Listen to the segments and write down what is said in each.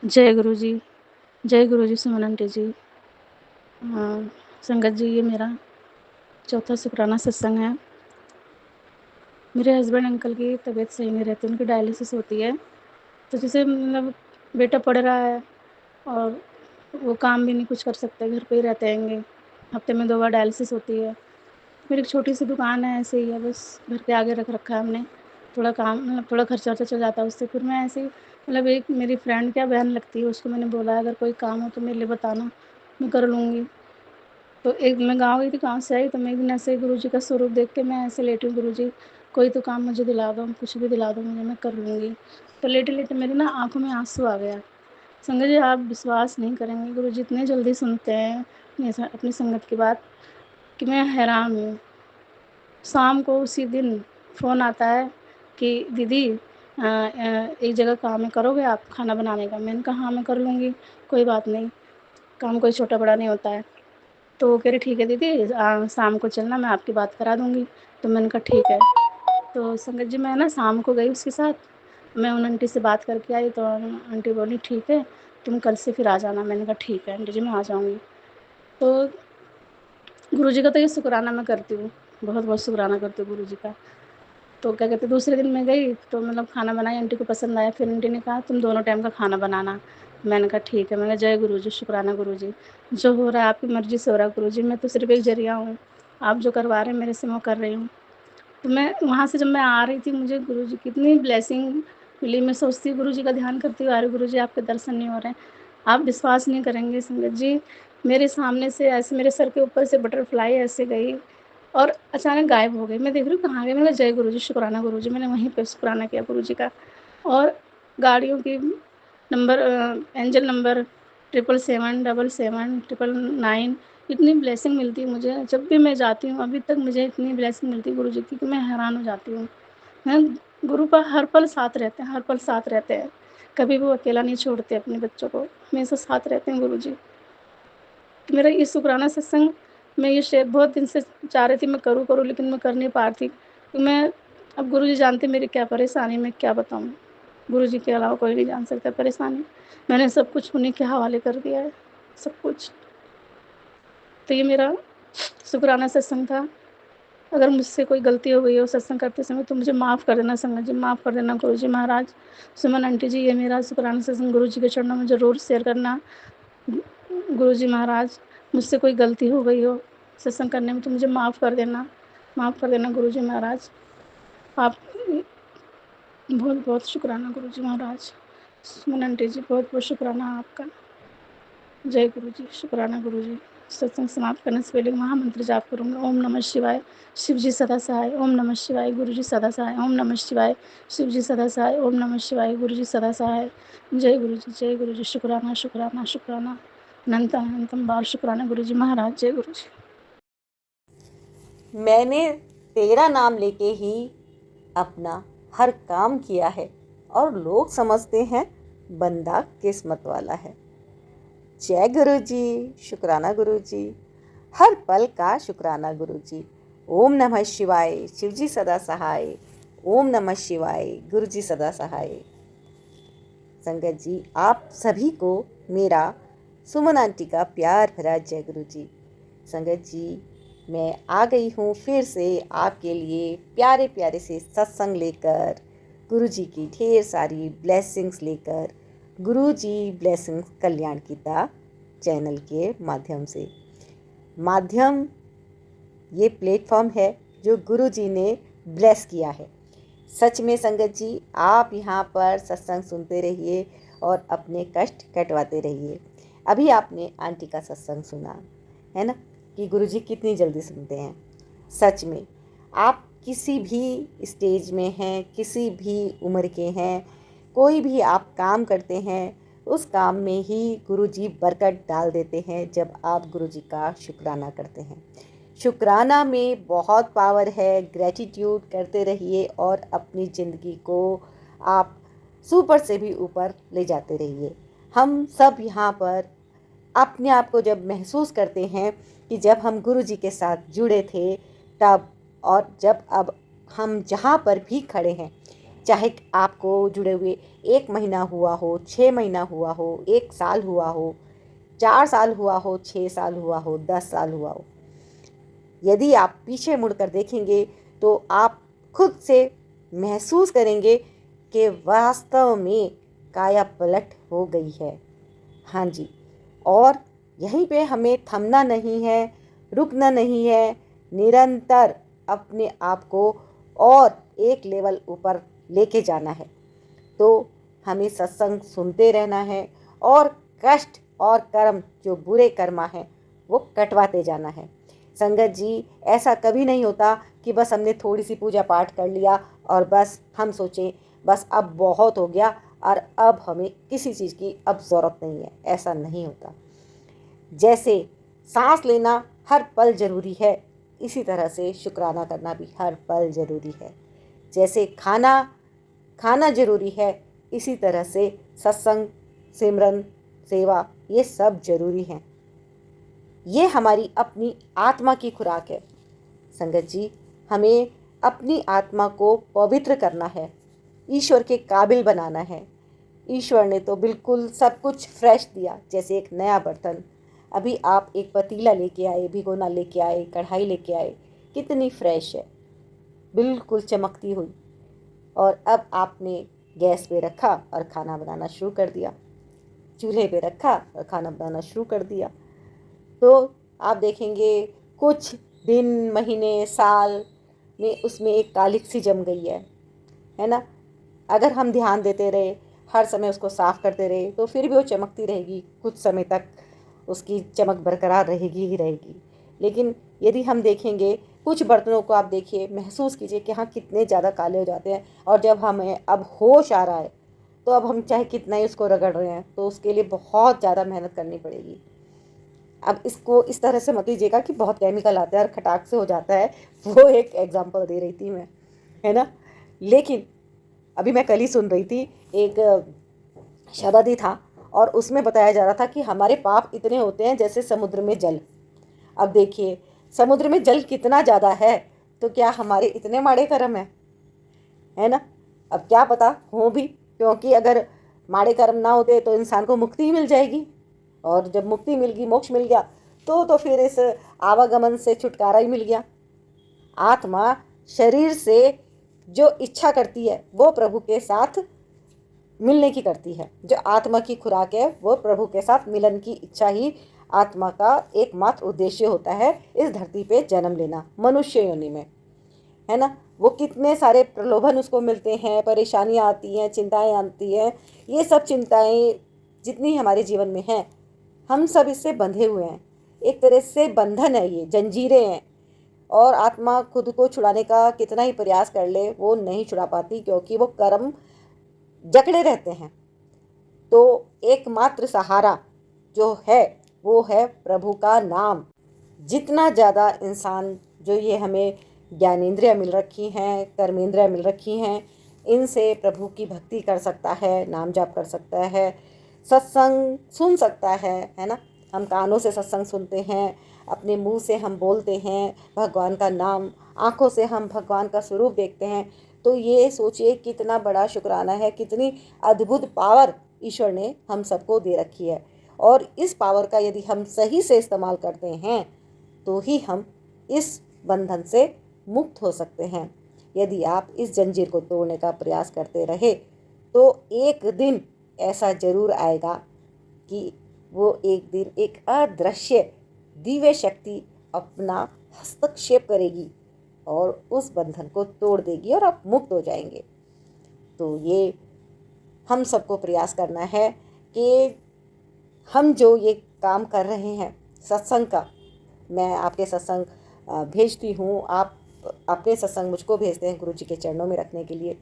जय गुरु जी। जय गुरु जी सुमन आंटी जी। संगत जी, ये मेरा चौथा शुक्राना सत्संग है। मेरे हस्बैंड अंकल की तबीयत सही नहीं रहती, उनकी डायलिसिस होती है। तो जैसे मतलब बेटा पढ़ रहा है और वो काम भी नहीं कुछ कर सकते, घर पे ही रहते हैंगे। हफ्ते में 2 बार डायलिसिस होती है। मेरी एक छोटी सी दुकान है, ऐसे ही है, बस घर के आगे रख रखा है हमने। थोड़ा काम मतलब थोड़ा खर्चा वर्चा चल जाता है उससे। फिर मैं ऐसे ही मतलब एक मेरी फ्रेंड क्या बहन लगती है, उसको मैंने बोला अगर कोई काम हो तो मेरे लिए बताना, मैं कर लूँगी। तो एक मैं गाँव गई थी, गाँव से आई तो मैं एक दिन ऐसे गुरु जी का स्वरूप देख के मैं ऐसे लेटी हूँ, गुरु जी कोई तो काम मुझे दिला दो, कुछ भी दिला दो मुझे, मैं कर लूँगी। तो लेटे-लेटे मेरी ना आँखों में आँसू आ गया। संगत जी, आप विश्वास नहीं करेंगे, गुरु जी इतने जल्दी सुनते हैं अपनी संगत की बात कि मैं हैरान हूँ। शाम को उसी दिन फ़ोन आता है कि दीदी एक जगह काम है, करोगे आप खाना बनाने का? मैंने कहा हाँ, मैं कर लूँगी, कोई बात नहीं, काम कोई छोटा-बड़ा नहीं होता है। तो वो कह रही ठीक है दीदी, शाम को चलना, मैं आपकी बात करा दूँगी। तो मैंने कहा ठीक है। तो संगत जी मैं ना शाम को गई उसके साथ, मैं उन आंटी से बात करके आई तो आंटी बोली ठीक है, तुम कल से फिर आ जाना। मैंने कहा ठीक है आंटी जी, मैं आ जाऊँगी। तो गुरुजी का तो ये शुक्राना मैं करती हूँ, बहुत-बहुत शुक्राना करती हूँ गुरुजी का। तो क्या कहते हैं, दूसरे दिन मैं गई तो मतलब खाना बनाई, आंटी को पसंद आया। फिर आंटी ने कहा तुम दोनों टाइम का खाना बनाना। मैंने कहा ठीक है। मैंने कहा जय गुरुजी, शुक्राना गुरुजी, जो हो रहा है आपकी मर्ज़ी से हो रहा है गुरुजी, मैं तो सिर्फ़ एक ज़रिया हूँ, आप जो करवा रहे हैं मेरे से मैं कर रही हूँ। तो मैं वहाँ से जब मैं आ रही थी, मुझे गुरुजी की इतनी ब्लेसिंग मिली। मैं सोचती हूँ गुरुजी का ध्यान करती हूँ, अरे गुरुजी आपके दर्शन नहीं हो रहे हैं। आप विश्वास नहीं करेंगे संगत जी, मेरे सामने से ऐसे मेरे सर के ऊपर से बटरफ्लाई ऐसे गई और अचानक गायब हो गई। मैं देख रही हूँ कहाँ गई? मैंने कहा जय गुरुजी, शुक्राना गुरुजी। मैंने वहीं पे शुक्राना किया गुरुजी का। और गाड़ियों की नंबर एंजल नंबर 777, 777, 999 इतनी ब्लेसिंग मिलती है मुझे। जब भी मैं जाती हूँ अभी तक मुझे इतनी ब्लेसिंग मिलती है गुरुजी की कि मैं हैरान हो जाती हूँ। हैं, गुरु का हर पल साथ रहते हैं, हर पल साथ रहते हैं। कभी वो अकेला नहीं छोड़ते अपने बच्चों को, हमेशा साथ रहते हैं गुरुजी। तो मेरा ये शुक्राना सत्संग मैं ये शेयर बहुत दिन से चाह रही थी मैं करूँ लेकिन मैं कर नहीं पा रही थी। तो मैं अब गुरुजी जानते मेरी क्या परेशानी, मैं क्या बताऊँ? गुरुजी के अलावा कोई नहीं जान सकता परेशानी। मैंने सब कुछ उन्हीं के हवाले कर दिया है, सब कुछ। तो ये मेरा शुक्राना सत्संग था। अगर मुझसे कोई गलती हो गई हो सत्संग करते समय तो मुझे माफ़ कर देना संगत जी, माफ़ कर देना गुरुजी महाराज। सुमन आंटी जी, ये मेरा शुक्राना सत्संग गुरुजी के चरणों में ज़रूर शेयर करना। गुरुजी महाराज, मुझसे कोई गलती हो गई हो सत्संग करने में तो मुझे माफ़ कर देना, माफ़ कर देना गुरुजी महाराज। आप बहुत-बहुत शुक्राना गुरुजी महाराज। सुमन आंटी जी, बहुत-बहुत शुक्राना आपका। जय गुरुजी, शुक्राना गुरुजी। सत्संग समाप्त करने से पहले महामंत्र जाप करूँगी। ओम नमः शिवाय, शिव जी सदा सहाय। ओम नमः शिवाय, गुरु जी सदा सहाय। ओम नमः शिवाय, शिव जी सदा सहाय। ओम नमः शिवाय, गुरु जी सदा सहाय। जय गुरुजी, जय गुरुजी, शुक्राना, शुक्राना, शुक्राना। अनंतम अनंतम बार शुक्राना गुरुजी महाराज। जय गुरुजी। मैंने तेरा नाम लेके ही अपना हर काम किया है और लोग समझते हैं बंदा किस्मत वाला है। जय गुरु जी, शुक्राना गुरु जी, हर पल का शुक्राना गुरु जी। ओम नमः शिवाय, शिव जी सदा सहाय। ओम नमः शिवाय, गुरु जी सदा सहाय। संगत जी, आप सभी को मेरा सुमन आंटी का प्यार भरा जय गुरु जी। संगत जी, मैं आ गई हूँ फिर से आपके लिए प्यारे प्यारे से सत्संग लेकर, गुरु जी की ढेर सारी ब्लेसिंग्स लेकर, गुरु जी ब्लेसिंग्स कल्याण गीता चैनल के माध्यम से। माध्यम ये प्लेटफॉर्म है जो गुरु जी ने ब्लेस किया है। सच में संगत जी, आप यहाँ पर सत्संग सुनते रहिए और अपने कष्ट कटवाते रहिए। अभी आपने आंटी का सत्संग सुना है ना, कि गुरुजी कितनी जल्दी सुनते हैं। सच में आप किसी भी स्टेज में हैं, किसी भी उम्र के हैं, कोई भी आप काम करते हैं, उस काम में ही गुरुजी बरकत डाल देते हैं जब आप गुरुजी का शुक्राना करते हैं। शुक्राना में बहुत पावर है। ग्रेटिट्यूड करते रहिए और अपनी ज़िंदगी को आप सुपर से भी ऊपर ले जाते रहिए। हम सब यहाँ पर अपने आप को जब महसूस करते हैं कि जब हम गुरु जी के साथ जुड़े थे तब, और जब अब हम जहाँ पर भी खड़े हैं, चाहे आपको जुड़े हुए 1 महीना हुआ हो, 6 महीना हुआ हो, 1 साल हुआ हो, 4 साल हुआ हो, 6 साल हुआ हो, 10 साल हुआ हो, यदि आप पीछे मुड़कर देखेंगे तो आप खुद से महसूस करेंगे कि वास्तव में काया पलट हो गई है। हाँ जी, और यहीं पे हमें थमना नहीं है, रुकना नहीं है, निरंतर अपने आप को और एक लेवल ऊपर लेके जाना है। तो हमें सत्संग सुनते रहना है और कष्ट और कर्म जो बुरे कर्मा हैं वो कटवाते जाना है। संगत जी, ऐसा कभी नहीं होता कि बस हमने थोड़ी सी पूजा पाठ कर लिया और बस हम सोचें बस अब बहुत हो गया और अब हमें किसी चीज़ की अब ज़रूरत नहीं है। ऐसा नहीं होता। जैसे सांस लेना हर पल ज़रूरी है, इसी तरह से शुक्राना करना भी हर पल ज़रूरी है। जैसे खाना खाना ज़रूरी है, इसी तरह से सत्संग, सिमरन, सेवा ये सब ज़रूरी हैं। ये हमारी अपनी आत्मा की खुराक है। संगत जी, हमें अपनी आत्मा को पवित्र करना है, ईश्वर के काबिल बनाना है। ईश्वर ने तो बिल्कुल सब कुछ फ्रेश दिया, जैसे एक नया बर्तन। अभी आप एक पतीला लेके आए, भिगोना लेके आए, कढ़ाई लेके आए, कितनी फ्रेश है, बिल्कुल चमकती हुई। और अब आपने गैस पे रखा और खाना बनाना शुरू कर दिया, चूल्हे पे रखा और खाना बनाना शुरू कर दिया, तो आप देखेंगे कुछ दिन, महीने, साल में उसमें एक कालिक सी जम गई है ना। अगर हम ध्यान देते रहे, हर समय उसको साफ करते रहे, तो फिर भी वो चमकती रहेगी, कुछ समय तक उसकी चमक बरकरार रहेगी ही रहेगी। लेकिन यदि हम देखेंगे कुछ बर्तनों को, आप देखिए, महसूस कीजिए कि हाँ कितने ज़्यादा काले हो जाते हैं, और जब हमें अब होश आ रहा है तो अब हम चाहे कितना ही उसको रगड़ रहे हैं तो उसके लिए बहुत ज़्यादा मेहनत करनी पड़ेगी। अब इसको इस तरह से मत लीजिएगा कि बहुत केमिकल आता है और खटाक से हो जाता है, वो एक एग्जांपल दे रही थी मैं, है ना। लेकिन अभी मैं कल ही सुन रही थी, एक शब्द ही था और उसमें बताया जा रहा था कि हमारे पाप इतने होते हैं जैसे समुद्र में जल। अब देखिए, समुद्र में जल कितना ज़्यादा है, तो क्या हमारे इतने माड़े कर्म है ना। अब क्या पता हो भी, क्योंकि अगर माड़े कर्म ना होते तो इंसान को मुक्ति ही मिल जाएगी, और जब मुक्ति मिल गई, मोक्ष मिल गया, तो फिर इस आवागमन से छुटकारा ही मिल गया। आत्मा शरीर से जो इच्छा करती है वो प्रभु के साथ मिलने की करती है। जो आत्मा की खुराक है वो प्रभु के साथ मिलन की इच्छा ही आत्मा का एकमात्र उद्देश्य होता है, इस धरती पे जन्म लेना मनुष्य योनि में, है ना। वो कितने सारे प्रलोभन उसको मिलते हैं, परेशानियाँ आती हैं, चिंताएं आती हैं। ये सब चिंताएं जितनी हमारे जीवन में हैं, हम सब इससे बंधे हुए हैं। एक तरह से बंधन है, ये जंजीरें हैं, और आत्मा खुद को छुड़ाने का कितना ही प्रयास कर ले वो नहीं छुड़ा पाती, क्योंकि वो कर्म जकड़े रहते हैं। तो एकमात्र सहारा जो है वो है प्रभु का नाम। जितना ज़्यादा इंसान, जो ये हमें ज्ञानेंद्रियाँ मिल रखी हैं, कर्मेंद्रियाँ मिल रखी हैं, इनसे प्रभु की भक्ति कर सकता है, नाम जाप कर सकता है, सत्संग सुन सकता है ना। हम कानों से सत्संग सुनते हैं, अपने मुंह से हम बोलते हैं भगवान का नाम, आँखों से हम भगवान का स्वरूप देखते हैं। तो ये सोचिए कितना बड़ा शुक्राना है, कितनी अद्भुत पावर ईश्वर ने हम सबको दे रखी है। और इस पावर का यदि हम सही से इस्तेमाल करते हैं तो ही हम इस बंधन से मुक्त हो सकते हैं। यदि आप इस जंजीर को तोड़ने का प्रयास करते रहे तो एक दिन ऐसा जरूर आएगा कि वो एक दिन एक अदृश्य दिव्य शक्ति अपना हस्तक्षेप करेगी और उस बंधन को तोड़ देगी और आप मुक्त हो जाएंगे। तो ये हम सबको प्रयास करना है कि हम जो ये काम कर रहे हैं सत्संग का, मैं आपके सत्संग भेजती हूँ, आप अपने सत्संग मुझको भेजते हैं गुरु जी के चरणों में रखने के लिए,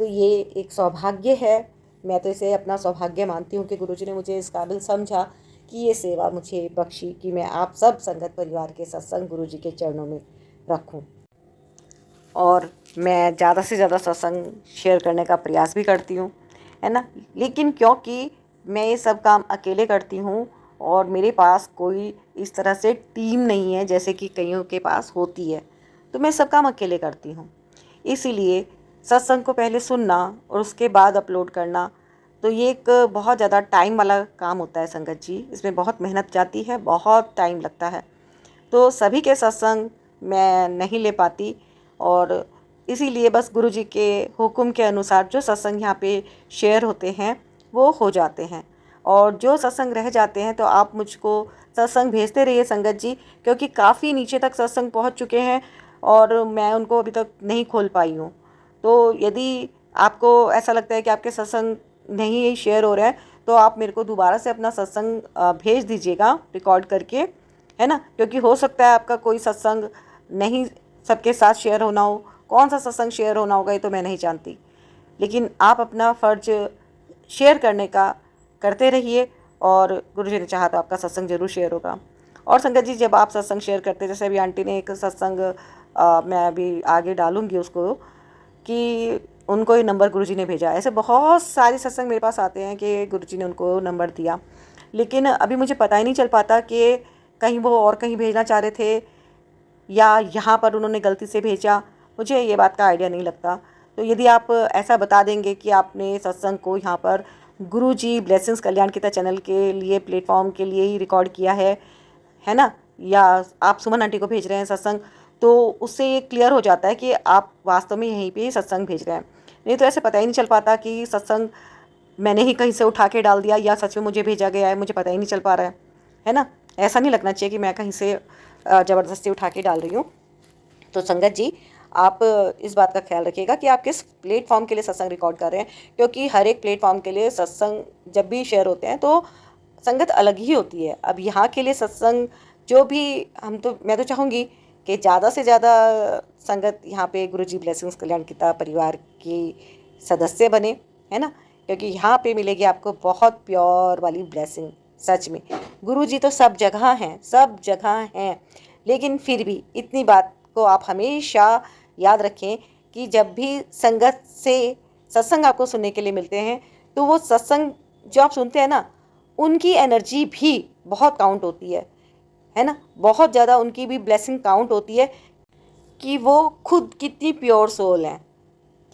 तो ये एक सौभाग्य है। मैं तो इसे अपना सौभाग्य मानती हूँ कि गुरु जी ने मुझे इस काबिल समझा कि ये सेवा मुझे बख्शी कि मैं आप सब संगत परिवार के सत्संग गुरु जी के चरणों में रखूँ। और मैं ज़्यादा से ज़्यादा सत्संग शेयर करने का प्रयास भी करती हूँ, है ना। लेकिन क्योंकि मैं ये सब काम अकेले करती हूँ और मेरे पास कोई इस तरह से टीम नहीं है जैसे कि कईयों के पास होती है, तो मैं सब काम अकेले करती हूँ। इसीलिए सत्संग को पहले सुनना और उसके बाद अपलोड करना, तो ये एक बहुत ज़्यादा टाइम वाला काम होता है संगत जी। इसमें बहुत मेहनत जाती है, बहुत टाइम लगता है। तो सभी के सत्संग मैं नहीं ले पाती, और इसीलिए बस गुरु जी के हुक्म के अनुसार जो सत्संग यहाँ पे शेयर होते हैं वो हो जाते हैं। और जो सत्संग रह जाते हैं तो आप मुझको सत्संग भेजते रहिए संगत जी, क्योंकि काफ़ी नीचे तक सत्संग पहुँच चुके हैं और मैं उनको अभी तक नहीं खोल पाई हूँ। तो यदि आपको ऐसा लगता है कि आपके सत्संग नहीं शेयर हो रहा है, तो आप मेरे को दोबारा से अपना सत्संग भेज दीजिएगा रिकॉर्ड करके, है ना। क्योंकि हो सकता है आपका कोई सत्संग नहीं सबके साथ शेयर होना हो। कौन सा सत्संग शेयर होना होगा ये तो मैं नहीं जानती, लेकिन आप अपना फ़र्ज शेयर करने का करते रहिए, और गुरु जी ने चाहा तो आपका सत्संग जरूर शेयर होगा। और संगत जी, जब आप सत्संग शेयर करते, जैसे अभी आंटी ने एक सत्संग मैं अभी आगे डालूंगी उसको, कि उनको ये नंबर गुरुजी ने भेजा। ऐसे बहुत सारे सत्संग मेरे पास आते हैं कि गुरुजी ने उनको नंबर दिया, लेकिन अभी मुझे पता ही नहीं चल पाता कि कहीं वो और कहीं भेजना चाह रहे थे या यहाँ पर उन्होंने गलती से भेजा। मुझे ये बात का आइडिया नहीं लगता। तो यदि आप ऐसा बता देंगे कि आपने सत्संग को यहाँ पर गुरुजी ब्लेसिंग्स कल्याण गीता चैनल के लिए, प्लेटफॉर्म के लिए ही रिकॉर्ड किया है ना, या आप सुमन आंटी को भेज रहे हैं सत्संग, तो उससे ये क्लियर हो जाता है कि आप वास्तव में यहीं पे ही सत्संग भेज रहे हैं। नहीं तो ऐसे पता ही नहीं चल पाता कि सत्संग मैंने ही कहीं से उठा के डाल दिया या सच में मुझे भेजा गया है, मुझे पता ही नहीं चल पा रहा है ना। ऐसा नहीं लगना चाहिए कि मैं कहीं से ज़बरदस्ती उठा के डाल रही हूँ। तो संगत जी, आप इस बात का ख्याल रखिएगा कि आप किस प्लेटफॉर्म के लिए सत्संग रिकॉर्ड कर रहे हैं, क्योंकि हर एक प्लेटफॉर्म के लिए सत्संग जब भी शेयर होते हैं तो संगत अलग ही होती है। अब यहाँ के लिए सत्संग जो भी मैं तो चाहूँगी कि ज़्यादा से ज़्यादा संगत यहाँ पे गुरुजी ब्लेसिंग्स कल्याण गीता परिवार की सदस्य बने, है ना। क्योंकि यहाँ पे मिलेगी आपको बहुत प्योर वाली ब्लेसिंग। सच में गुरुजी तो सब जगह हैं, सब जगह हैं, लेकिन फिर भी इतनी बात को आप हमेशा याद रखें कि जब भी संगत से सत्संग आपको सुनने के लिए मिलते हैं, तो वो सत्संग जो आप सुनते हैं ना, उनकी एनर्जी भी बहुत काउंट होती है ना। बहुत ज़्यादा उनकी भी ब्लेसिंग काउंट होती है कि वो खुद कितनी प्योर सोल है,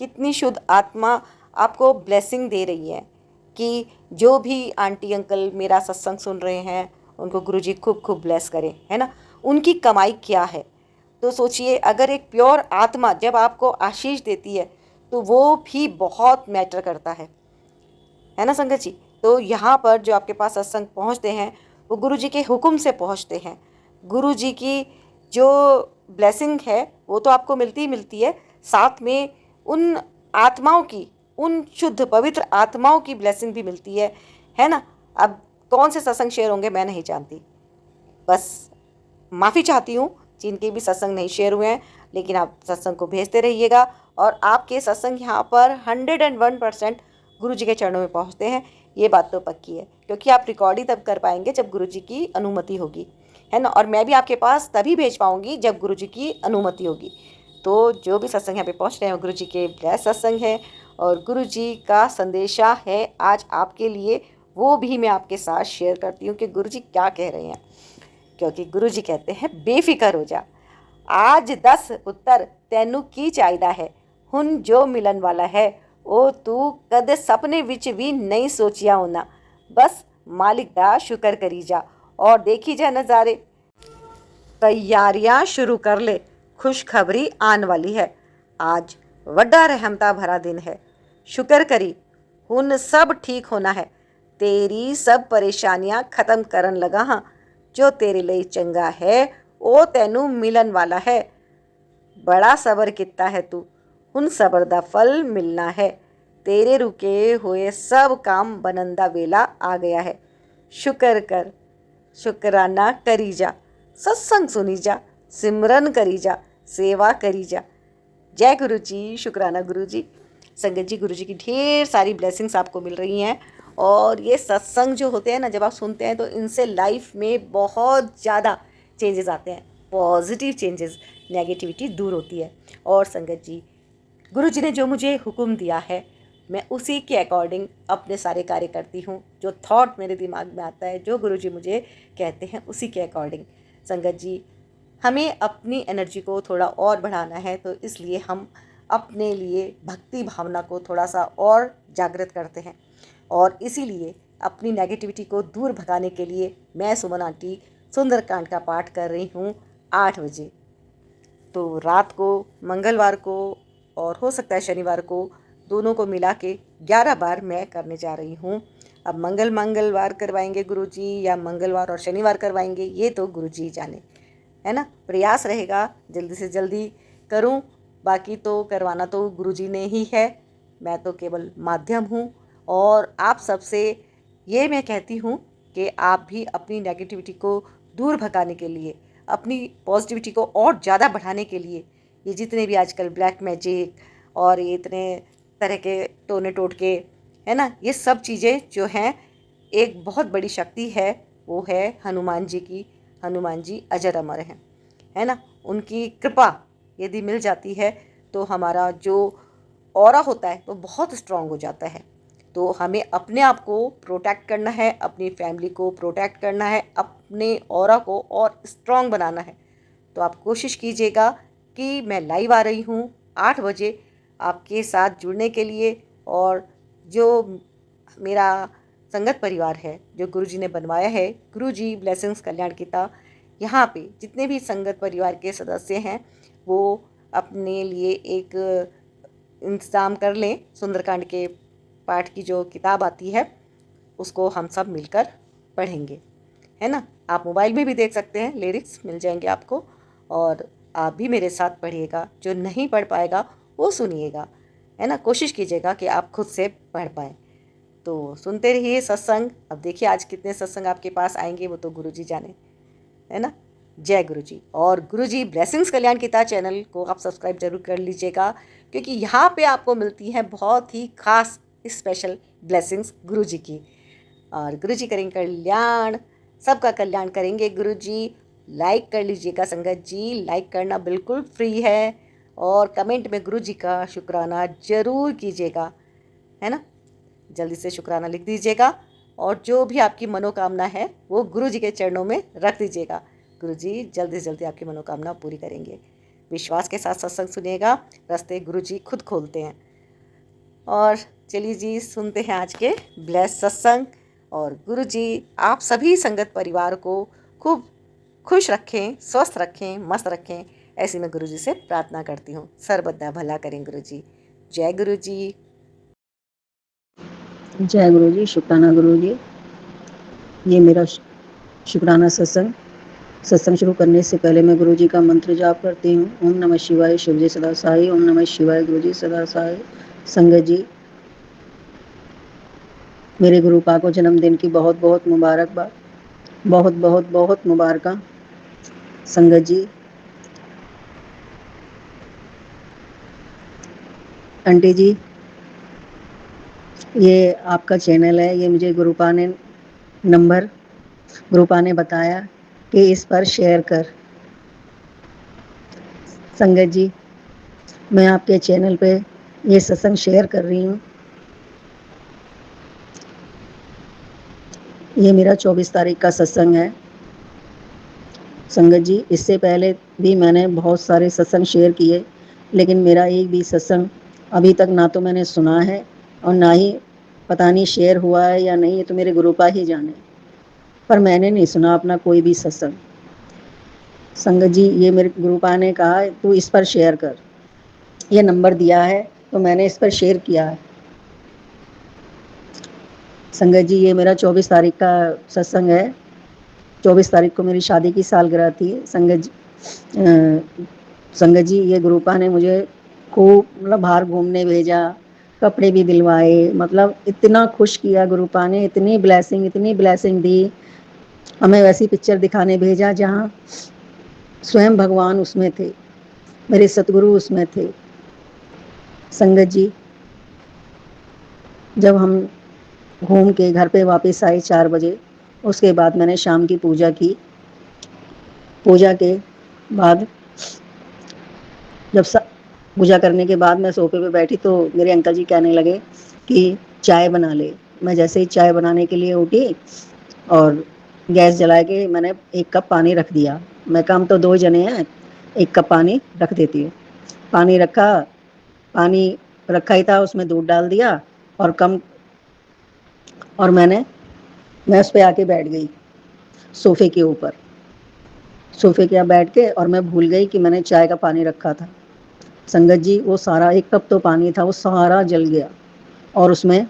कितनी शुद्ध आत्मा आपको ब्लेसिंग दे रही है। कि जो भी आंटी अंकल मेरा सत्संग सुन रहे हैं, उनको गुरुजी खूब खूब ब्लेस करें, है ना। उनकी कमाई क्या है। तो सोचिए, अगर एक प्योर आत्मा जब आपको आशीष देती है तो वो भी बहुत मैटर करता है ना संगत जी। तो यहाँ पर जो आपके पास सत्संग पहुँचते हैं वो गुरु जी के हुक्म से पहुँचते हैं। गुरु जी की जो ब्लेसिंग है वो तो आपको मिलती ही मिलती है, साथ में उन आत्माओं की, उन शुद्ध पवित्र आत्माओं की ब्लेसिंग भी मिलती है ना। अब कौन से सत्संग शेयर होंगे मैं नहीं जानती, बस माफ़ी चाहती हूँ जिनके भी सत्संग नहीं शेयर हुए हैं, लेकिन आप सत्संग को भेजते रहिएगा और आपके सत्संग यहाँ पर 101% गुरु जी के चरणों में पहुँचते हैं। ये बात तो पक्की है, क्योंकि आप रिकॉर्ड ही तब कर पाएंगे जब गुरु जी की अनुमति होगी, है ना। और मैं भी आपके पास तभी भेज पाऊँगी जब गुरु जी की अनुमति होगी। तो जो भी सत्संग यहाँ पे पहुँच रहे हैं गुरु जी के ब्लेस सत्संग है, और गुरु जी का संदेशा है आज आपके लिए, वो भी मैं आपके साथ शेयर करती हूँ कि गुरु जी क्या कह रहे हैं। क्योंकि गुरु जी कहते हैं बेफिक्र हो जा, आज 10 उत्तर तैनू की चाहिदा है, हुन जो मिलन वाला है ਉਹ तू कदे सपने विच भी नहीं सोचिया होना, बस मालिक दा शुक्र करी जा और देखी जा नज़ारे। तैयारियां शुरू कर ले, खुशखबरी आने वाली है, आज वड्डा रहमता भरा दिन है, शुक्र करी हुन सब ठीक होना है, तेरी सब परेशानियां खत्म करन लगा हाँ, जो तेरे लिए चंगा है वो तैनू मिलन वाला है, बड़ा सबर किता है तू, हुन सबर दा फल मिलना है, तेरे रुके हुए सब काम बनन दा वेला आ गया है, शुक्र कर, शुक्राना करी जा, सत्संग सुनी जा, सिमरन करी जा, सेवा करी जा। जय गुरु जी, शुक्राना गुरु जी। संगत जी, गुरु जी की ढेर सारी ब्लेसिंग्स आपको मिल रही हैं, और ये सत्संग जो होते हैं ना, जब आप सुनते हैं तो इनसे लाइफ में बहुत ज़्यादा चेंजेस आते हैं, पॉजिटिव चेंजेस, नेगेटिविटी दूर होती है। और संगत जी, गुरु जी ने जो मुझे हुक्म दिया है मैं उसी के अकॉर्डिंग अपने सारे कार्य करती हूँ। जो थॉट मेरे दिमाग में आता है, जो गुरु जी मुझे कहते हैं, उसी के अकॉर्डिंग। संगत जी, हमें अपनी एनर्जी को थोड़ा और बढ़ाना है, तो इसलिए हम अपने लिए भक्ति भावना को थोड़ा सा और जागृत करते हैं। और इसीलिए अपनी नेगेटिविटी को दूर भगाने के लिए मैं सुमन आंटी सुंदरकांड का पाठ कर रही हूँ 8 बजे। तो रात को मंगलवार को और हो सकता है शनिवार को, दोनों को मिला के 11 बार मैं करने जा रही हूँ। अब मंगलवार करवाएंगे गुरुजी या मंगलवार और शनिवार करवाएंगे, ये तो गुरुजी जाने, है ना। प्रयास रहेगा जल्दी से जल्दी करूँ, बाकी तो करवाना तो गुरुजी ने ही है, मैं तो केवल माध्यम हूँ। और आप सबसे ये मैं कहती हूँ कि आप भी अपनी नेगेटिविटी को दूर भगाने के लिए, अपनी पॉजिटिविटी को और ज़्यादा बढ़ाने के लिए, ये जितने भी आजकल ब्लैक मैजिक और ये इतने तरह के टोने टोटके, है ना, ये सब चीज़ें जो हैं, एक बहुत बड़ी शक्ति है, वो है हनुमान जी की। हनुमान जी अजर अमर हैं, है ना। उनकी कृपा यदि मिल जाती है तो हमारा जो ऑरा होता है वो बहुत स्ट्रांग हो जाता है। तो हमें अपने आप को प्रोटेक्ट करना है, अपनी फैमिली को प्रोटेक्ट करना है, अपने ऑरा को और स्ट्रांग बनाना है। तो आप कोशिश कीजिएगा कि मैं लाइव आ रही हूँ 8 बजे आपके साथ जुड़ने के लिए। और जो मेरा संगत परिवार है जो गुरुजी ने बनवाया है, गुरुजी ब्लेसिंग्स कल्याण गीता, यहाँ पे जितने भी संगत परिवार के सदस्य हैं वो अपने लिए एक इंतज़ाम कर लें। सुंदरकांड के पाठ की जो किताब आती है उसको हम सब मिलकर पढ़ेंगे, है ना। आप मोबाइल में भी देख सकते हैं, लिरिक्स मिल जाएंगे आपको, और आप भी मेरे साथ पढ़िएगा। जो नहीं पढ़ पाएगा वो सुनिएगा, है ना। कोशिश कीजिएगा कि आप खुद से पढ़ पाएँ। तो सुनते रहिए सत्संग। अब देखिए आज कितने सत्संग आपके पास आएंगे, वो तो गुरुजी जाने, है ना। जय गुरुजी। और गुरुजी ब्लेसिंग्स कल्याण गीता चैनल को आप सब्सक्राइब जरूर कर लीजिएगा, क्योंकि यहाँ पे आपको मिलती हैं बहुत ही खास स्पेशल ब्लेसिंग्स गुरुजी की। और गुरुजी करेंगे कल्याण, सबका कल्याण करेंगे गुरुजी। लाइक कर लीजिएगा संगत जी, लाइक करना बिल्कुल फ्री है। और कमेंट में गुरुजी का शुक्राना जरूर कीजिएगा, है ना। जल्दी से शुक्राना लिख दीजिएगा। और जो भी आपकी मनोकामना है वो गुरुजी के चरणों में रख दीजिएगा। गुरुजी जल्दी से जल्दी आपकी मनोकामना पूरी करेंगे। विश्वास के साथ सत्संग सुनिएगा, रास्ते गुरुजी खुद खोलते हैं। और चलिए जी सुनते हैं आज के ब्लेस सत्संग। और गुरुजी आप सभी संगत परिवार को खूब खुश रखें, स्वस्थ रखें, मस्त रखें, ऐसी मैं गुरुजी से प्रार्थना करती हूँ। सर्वदा भला करें गुरुजी। जय गुरुजी। जय गुरु जी। शुक्राना गुरु जी। ये मेरा शुक्राना सत्संग शुरू करने से पहले मैं गुरु जी का मंत्र जाप करती हूँ। ओम नमः शिवाय, शिव जी सदा साई। ओम नमः शिवाय, गुरु जी सदा साई। संगत जी, मेरे गुरु पा को जन्मदिन की बहुत बहुत मुबारकबाद, बहुत बहुत बहुत मुबारक। संगत जी, आंटी जी, ये आपका चैनल है, ये मुझे गुरुपा ने नंबर गुरुपा ने बताया कि इस पर शेयर कर। संगत जी, मैं आपके चैनल पे ये सत्संग शेयर कर रही हूँ। ये मेरा 24 तारीख का सत्संग है। संगत जी, इससे पहले भी मैंने बहुत सारे सत्संग शेयर किए, लेकिन मेरा एक भी सत्संग अभी तक ना तो मैंने सुना है और ना ही पता नहीं शेयर हुआ है या नहीं, ये तो मेरे गुरुपा ही जाने। पर मैंने नहीं सुना अपना कोई भी सत्संग। संगत जी, ये मेरे गुरुपा ने कहा तू इस पर शेयर कर, ये नंबर दिया है तो मैंने इस पर शेयर किया है। संगत जी, ये मेरा 24 तारीख का सत्संग है। 24 तारीख को मेरी शादी की सालगिरह थी। संगत जी, ये गुरुपा ने मुझे खूब मतलब बाहर घूमने भेजा, कपड़े भी दिलवाए, मतलब इतना खुश किया गुरुपा ने, इतनी ब्लेसिंग दी। हमें वैसी पिक्चर दिखाने भेजा जहाँ स्वयं भगवान उसमें थे, मेरे सतगुरु उसमें थे। संगत जी, जब हम घूम के घर पे वापस आए 4 बजे, उसके बाद मैंने शाम की पूजा की। पूजा के बाद जब पूजा करने के बाद मैं सोफे पे बैठी तो मेरे अंकल जी कहने लगे कि चाय बना ले। मैं जैसे ही चाय बनाने के लिए उठी और गैस जला के मैंने 1 कप पानी रख दिया। मैं कहा हम तो 2 जने हैं, 1 कप पानी रख देती हूँ। पानी रखा पानी रखा ही था, उसमें दूध डाल दिया और मैं उस पे आके बैठ गई सोफे के ऊपर। सोफे के यहाँ बैठ के और मैं भूल गई कि मैंने चाय का पानी रखा था। संगत जी, वो सारा 1 कप तो पानी था, वो सारा जल गया और उसमें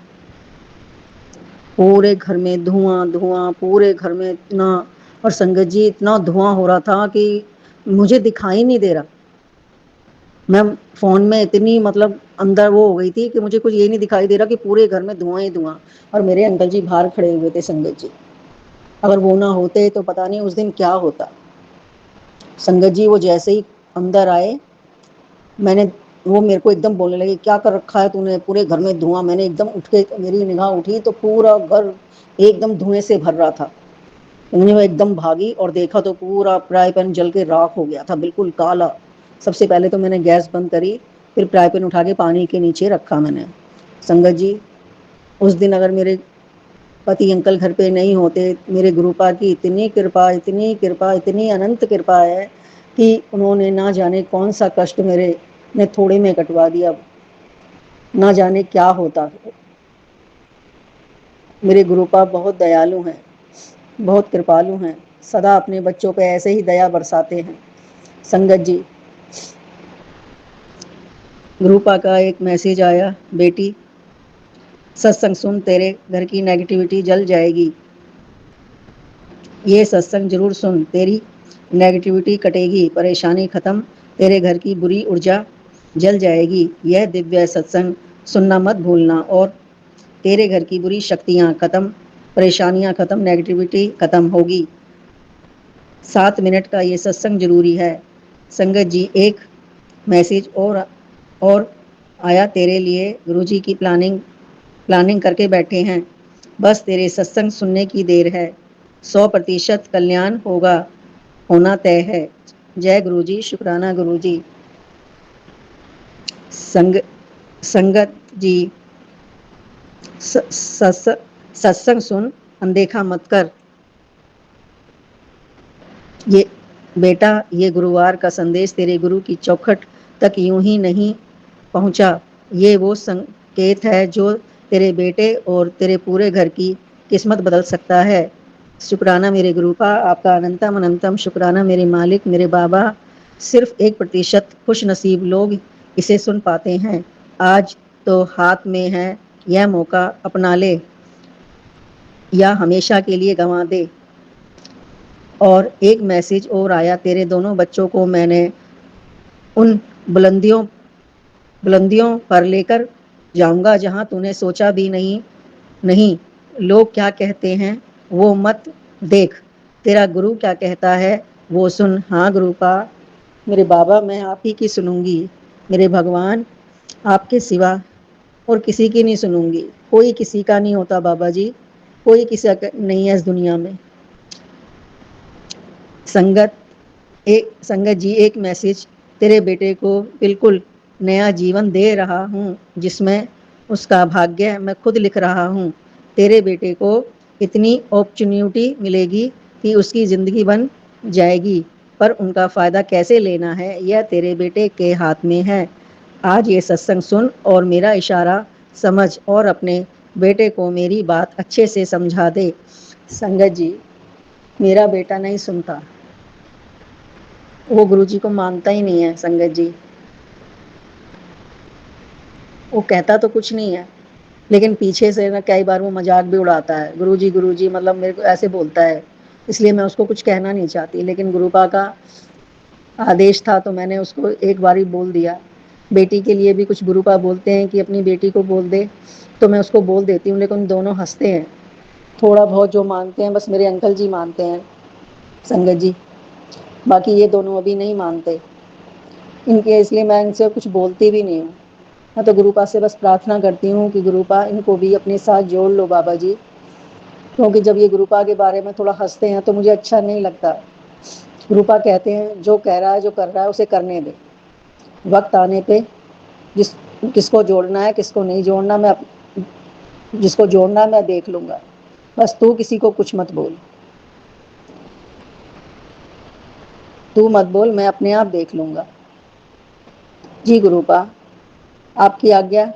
पूरे घर में धुआं धुआं, पूरे घर में इतना। और संगत जी, इतना धुआं हो रहा था कि मुझे दिखाई नहीं दे रहा। मैं फोन में इतनी मतलब अंदर वो हो गई थी कि मुझे कुछ ये नहीं दिखाई दे रहा कि पूरे घर में धुआं ही धुआं। और मेरे अंकल जी बाहर खड़े हुए थे संगत जी। अगर वो ना होते तो पता नहीं उस दिन क्या होता। संगत जी, वो जैसे ही अंदर आए, मैंने वो मेरे को एकदम बोलने लगे, क्या कर रखा है तूने, पूरे घर में धुआं। मैंने एकदम उठ के, मेरी निगाह उठी तो पूरा घर एकदम धुएं से भर रहा था। मैं एकदम भागी और देखा तो पूरा फ्राई पैन जल के राख हो गया था, बिल्कुल काला। सबसे पहले तो मैंने गैस बंद करी, फिर फ्राई पैन उठा के पानी के नीचे रखा मैंने। संगत जी, उस दिन अगर मेरे पति अंकल घर पे नहीं होते, मेरे गुरुपा की इतनी कृपा, इतनी कृपा, इतनी अनंत कृपा है कि उन्होंने ना जाने कौन सा कष्ट मेरे ने थोड़े में कटवा दिया, ना जाने क्या होता। मेरे गुरुपा बहुत दयालु हैं, बहुत कृपालु हैं, सदा अपने बच्चों पे ऐसे ही दया बरसाते हैं। संगत जी, गुरुपा का एक मैसेज आया, बेटी सत्संग सुन, तेरे घर की नेगेटिविटी जल जाएगी। ये सत्संग जरूर सुन, तेरी नेगेटिविटी कटेगी, परेशानी खत्म, तेरे घर की बुरी ऊर्जा जल जाएगी। यह दिव्य सत्संग सुनना मत भूलना और तेरे घर की बुरी शक्तियां खत्म, परेशानियां खत्म, नेगेटिविटी खत्म होगी। 7 मिनट का ये सत्संग जरूरी है। संगत जी, एक मैसेज और आया तेरे लिए। गुरुजी की प्लानिंग करके बैठे हैं, बस तेरे सत्संग सुनने की देर है। 100% कल्याण होना तय है। जय गुरुजी, शुक्राना गुरुजी। संगत जी, सत्संग सुन, अनदेखा मत कर। ये बेटा, ये गुरुवार का संदेश तेरे गुरु की चौखट तक यूं ही नहीं पहुंचा। ये वो संकेत है जो तेरे बेटे और तेरे पूरे घर की किस्मत बदल सकता है। शुक्राना मेरे गुरुपा, आपका अनंतम अनंतम शुक्राना मेरे मालिक, मेरे बाबा। सिर्फ 1% खुश नसीब लोग इसे सुन पाते हैं। आज तो हाथ में है यह मौका, अपना ले या हमेशा के लिए गंवा दे। और एक मैसेज और आया, तेरे दोनों बच्चों को मैंने उन बुलंदियों पर लेकर जाऊंगा जहां तूने सोचा भी नहीं। लोग क्या कहते हैं वो मत देख, तेरा गुरु क्या कहता है वो सुन। हाँ गुरुपा, मेरे बाबा, मैं आप ही की सुनूंगी। मेरे भगवान, आपके सिवा और किसी की नहीं सुनूंगी। कोई किसी का नहीं होता बाबा जी, कोई किसी का नहीं है इस दुनिया में। संगत जी, एक मैसेज, तेरे बेटे को बिल्कुल नया जीवन दे रहा हूँ जिसमें उसका भाग्य मैं खुद लिख रहा हूँ। तेरे बेटे को इतनी अपॉर्चुनिटी मिलेगी कि उसकी ज़िंदगी बन जाएगी, पर उनका फ़ायदा कैसे लेना है यह तेरे बेटे के हाथ में है। आज ये सत्संग सुन और मेरा इशारा समझ और अपने बेटे को मेरी बात अच्छे से समझा दे। संगत जी, मेरा बेटा नहीं सुनता, वो गुरुजी को मानता ही नहीं है। संगत जी, वो कहता तो कुछ नहीं है, लेकिन पीछे से ना कई बार वो मजाक भी उड़ाता है। गुरुजी मतलब मेरे को ऐसे बोलता है, इसलिए मैं उसको कुछ कहना नहीं चाहती, लेकिन गुरुपा का आदेश था तो मैंने उसको एक बार ही बोल दिया। बेटी के लिए भी कुछ गुरुपा बोलते हैं कि अपनी बेटी को बोल दे, तो मैं उसको बोल देती हूँ, लेकिन दोनों हंसते हैं। थोड़ा बहुत जो मानते हैं बस मेरे अंकल जी मानते हैं संगत जी, बाकी ये दोनों अभी नहीं मानते इनके, इसलिए मैं इनसे कुछ बोलती भी नहीं हूँ। मैं तो गुरुपा से बस प्रार्थना करती हूँ कि गुरुपा इनको भी अपने साथ जोड़ लो बाबा जी, क्योंकि जब ये गुरुपा के बारे में थोड़ा हंसते हैं तो मुझे अच्छा नहीं लगता। गुरुपा कहते हैं जो कह रहा है, जो कर रहा है उसे करने दे, वक्त आने पे किसको जोड़ना है किसको नहीं जोड़ना, जिसको जोड़ना है मैं देख लूँगा, बस तू किसी को कुछ मत बोल, तू मत बोल, मैं अपने आप देख लूँगा। जी गुरुपा, आपकी आज्ञा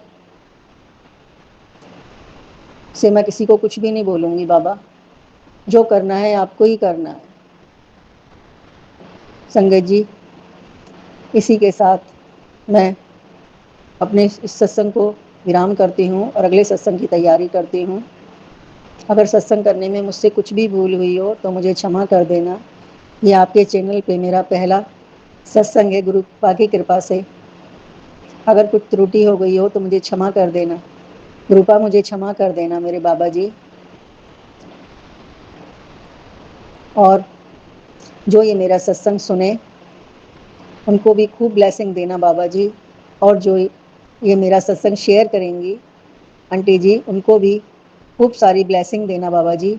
से मैं किसी को कुछ भी नहीं बोलूँगी बाबा। जो करना है आपको ही करना है। संगत जी, इसी के साथ मैं अपने इस सत्संग को विराम करती हूँ और अगले सत्संग की तैयारी करती हूँ। अगर सत्संग करने में मुझसे कुछ भी भूल हुई हो तो मुझे क्षमा कर देना। ये आपके चैनल पे मेरा पहला सत्संग है, गुरु कृपा की कृपा से। अगर कुछ त्रुटि हो गई हो तो मुझे क्षमा कर देना। कृपा मुझे क्षमा कर देना मेरे बाबा जी। और जो ये मेरा सत्संग सुने उनको भी खूब ब्लेसिंग देना बाबा जी। और जो ये मेरा सत्संग शेयर करेंगी आंटी जी, उनको भी खूब सारी ब्लेसिंग देना बाबा जी।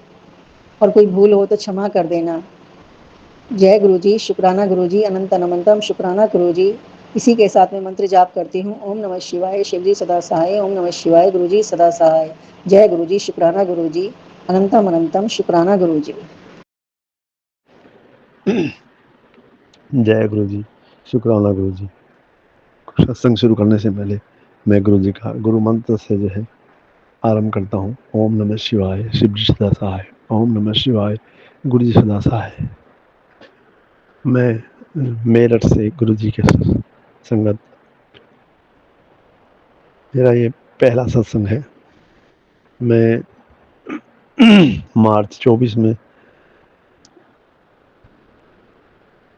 और कोई भूल हो तो क्षमा कर देना। जय गुरु जी, शुक्राना गुरु जी, अनंत अनंतम शुक्राना गुरु जी। इसी के साथ में मंत्र जाप करती हूँ। ओम नमः शिवाय, शिव जी सदा सहाय। ओम नमः शिवाय, गुरु जी सदा सहाय। जय गुरु जी, शुक्राना गुरु जी, अनंतम अनंतम शुक्राना गुरु जी। जय गुरु जी, शुक्राना गुरु जी। सत्संग शुरू करने से पहले मैं गुरु जी का गुरु मंत्र से जो है आरंभ करता हूँ। ओम नमः शिवाय, शिव जी सदा सहाय। ओम नमः शिवाय, गुरु जी सदा सहाय। मैं मेरठ से गुरु जी के संगत, मेरा ये पहला सत्संग है। मैं मार्च 24 में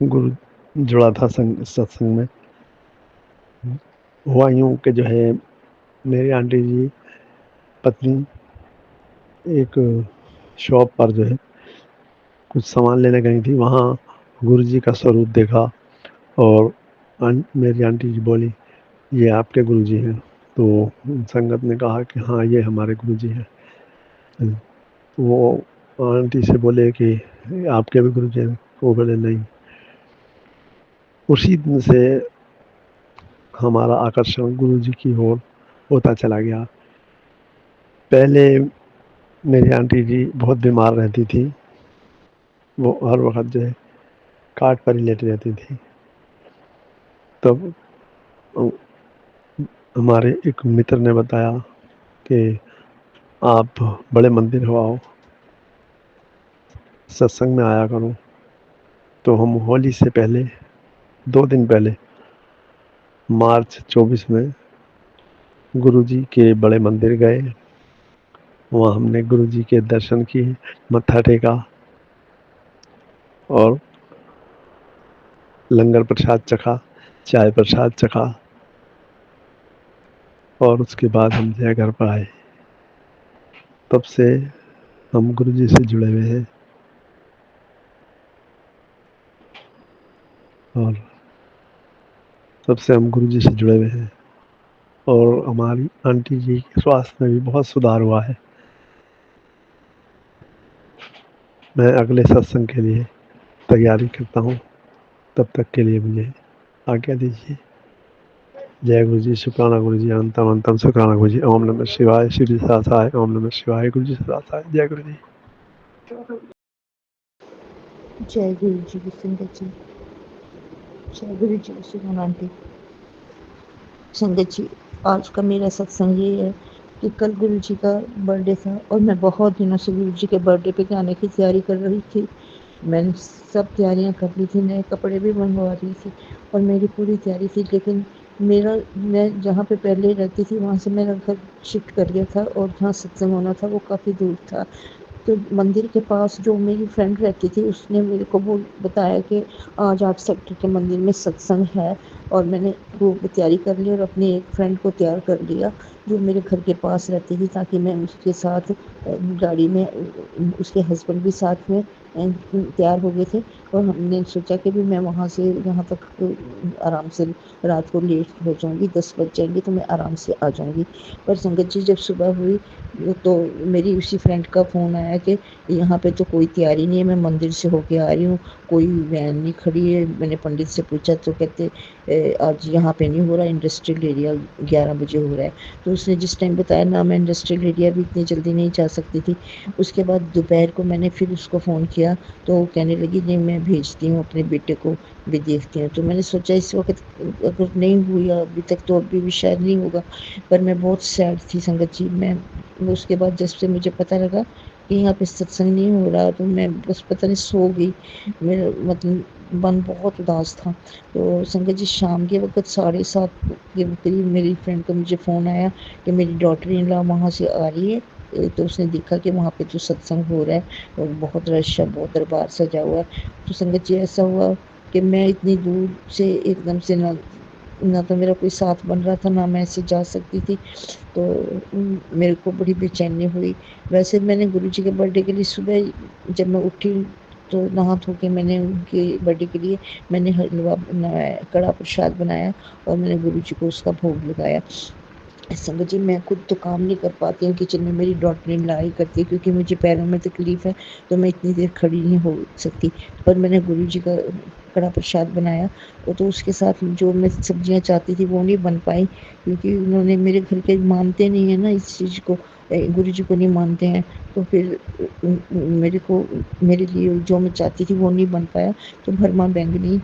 गुरु जुड़ा था सत्संग में। हुआ यूँ कि जो है मेरी आंटी जी पत्नी एक शॉप पर जो है कुछ सामान लेने गई थी। वहाँ गुरु जी का स्वरूप देखा और मेरी आंटी जी बोली, ये आपके गुरु जी हैं। तो संगत ने कहा कि हाँ, ये हमारे गुरु जी हैं। वो आंटी से बोले कि आपके भी गुरु जी हैं? वो बोले नहीं। उसी दिन से हमारा आकर्षण गुरु जी की ओर होता चला गया। पहले मेरी आंटी जी बहुत बीमार रहती थी। वो हर वक्त जो है काट पर ही लेटी रहती थी। तब हमारे एक मित्र ने बताया कि आप बड़े मंदिर हो आओ, सत्संग में आया करो। तो हम होली से पहले 2 दिन पहले मार्च 24 में गुरु जी के बड़े मंदिर गए। वहाँ हमने गुरु जी के दर्शन किए, मत्था टेका और लंगर प्रसाद चखा, चाय प्रसाद चखा और उसके बाद हम जो है घर पर आए। तब से हम गुरु जी से जुड़े हुए हैं और तब से हम गुरु जी से जुड़े हुए हैं। और हमारी आंटी जी के स्वास्थ्य में भी बहुत सुधार हुआ है। मैं अगले सत्संग के लिए तैयारी करता हूँ। तब तक के लिए मुझे आज्ञा दीजिए। जय गुरु जी, शुक्राना गुरु जी, अनंतम अनंतम शुक्राना गुरु जी। ओम नमः शिवाय, शिव जी सदा सहाय। ओम नमः शिवाय, गुरु जी सदा सहाय। जय गुरु जी। जय गुरु जी की संगत जी, जय गुरु जी सुमन आंटी। संगत जी, आज का मेरा सत्संग ये है कि कल गुरु जी का बर्थडे था और मैं बहुत दिनों से गुरु जी के बर्थडे पे गाने की तैयारी कर रही थी। मैंने सब तैयारियां कर ली थी, नए कपड़े भी मंगवा रही थी और मेरी पूरी तैयारी थी। लेकिन मैं जहाँ पे पहले रहती थी वहाँ से मेरा घर शिफ्ट कर गया था और जहाँ सत्संग होना था वो काफ़ी दूर था। तो मंदिर के पास जो मेरी फ्रेंड रहती थी उसने मेरे को वो बताया कि आज 8 सेक्टर के मंदिर में सत्संग है। और मैंने वो तैयारी कर ली और अपनी एक फ्रेंड को तैयार कर लिया जो मेरे घर के पास रहती थी, ताकि मैं उसके साथ गाड़ी में, उसके हस्बैंड भी साथ में तैयार हो गए थे। और हमने सोचा कि भी मैं वहाँ से यहाँ तक आराम से रात को लेट हो जाऊँगी, 10 बज जाएंगे तो मैं आराम से आ जाऊँगी। पर संगत जी, जब सुबह हुई तो मेरी उसी फ्रेंड का फ़ोन आया कि यहाँ पे तो कोई तैयारी नहीं है, मैं मंदिर से होके आ रही हूँ, कोई वैन नहीं खड़ी है। मैंने पंडित से पूछा तो कहते आज यहाँ पे नहीं हो रहा, इंडस्ट्रियल एरिया 11 बजे हो रहा है। तो उसने जिस टाइम बताया ना, मैं इंडस्ट्रियल एरिया भी इतनी जल्दी नहीं जा सकती थी। उसके बाद दोपहर को मैंने फिर उसको फ़ोन किया तो वो कहने लगी नहीं मैं भेजती हूँ अपने बेटे को भी देखती हूँ। तो मैंने सोचा इस वक़्त अगर नहीं हुई अभी तक तो अभी भी शायद नहीं होगा, पर मैं बहुत सैड थी संगत जी। मैं उसके बाद जब से मुझे पता लगा कि यहाँ पे सत्संग नहीं हो रहा तो मैं बस पता नहीं सो गई। मेरा मतलब मन बहुत उदास था। तो संगत जी शाम के वक़्त 7:30 के करीब मेरी फ्रेंड का मुझे फ़ोन आया कि मेरी डॉटर इन लॉ वहाँ से आ रही है। तो उसने देखा कि वहाँ पे तो सत्संग हो रहा है और बहुत रश है, बहुत दरबार सजा हुआ है। तो संगत जी ऐसा हुआ कि मैं इतनी दूर से एकदम से ना तो मेरा कोई साथ बन रहा था, ना मैं ऐसे जा सकती थी। तो मेरे को बड़ी बेचैनी हुई। वैसे मैंने गुरुजी के बर्थडे के लिए सुबह जब मैं उठी तो नहा धो के मैंने उनके बर्थडे के लिए मैंने हलवा बनाया, कड़ा प्रसाद बनाया और मैंने गुरुजी को उसका भोग लगाया। संगत जी मैं खुद तो काम नहीं कर पाती हूँ किचन में, मेरी डॉटर इन लॉ ही करती है क्योंकि मुझे पैरों में तकलीफ़ है तो मैं इतनी देर खड़ी नहीं हो सकती। पर मैंने गुरुजी का कड़ा प्रसाद बनाया और तो उसके साथ जो मैं सब्जियाँ चाहती थी वो नहीं बन पाई क्योंकि उन्होंने मेरे घर के मानते नहीं है ना इस चीज़ को, गुरुजी को नहीं मानते हैं। तो फिर मेरे को मेरे लिए जो मैं चाहती थी वो नहीं बन पाया। तो भरमा बैंगनी,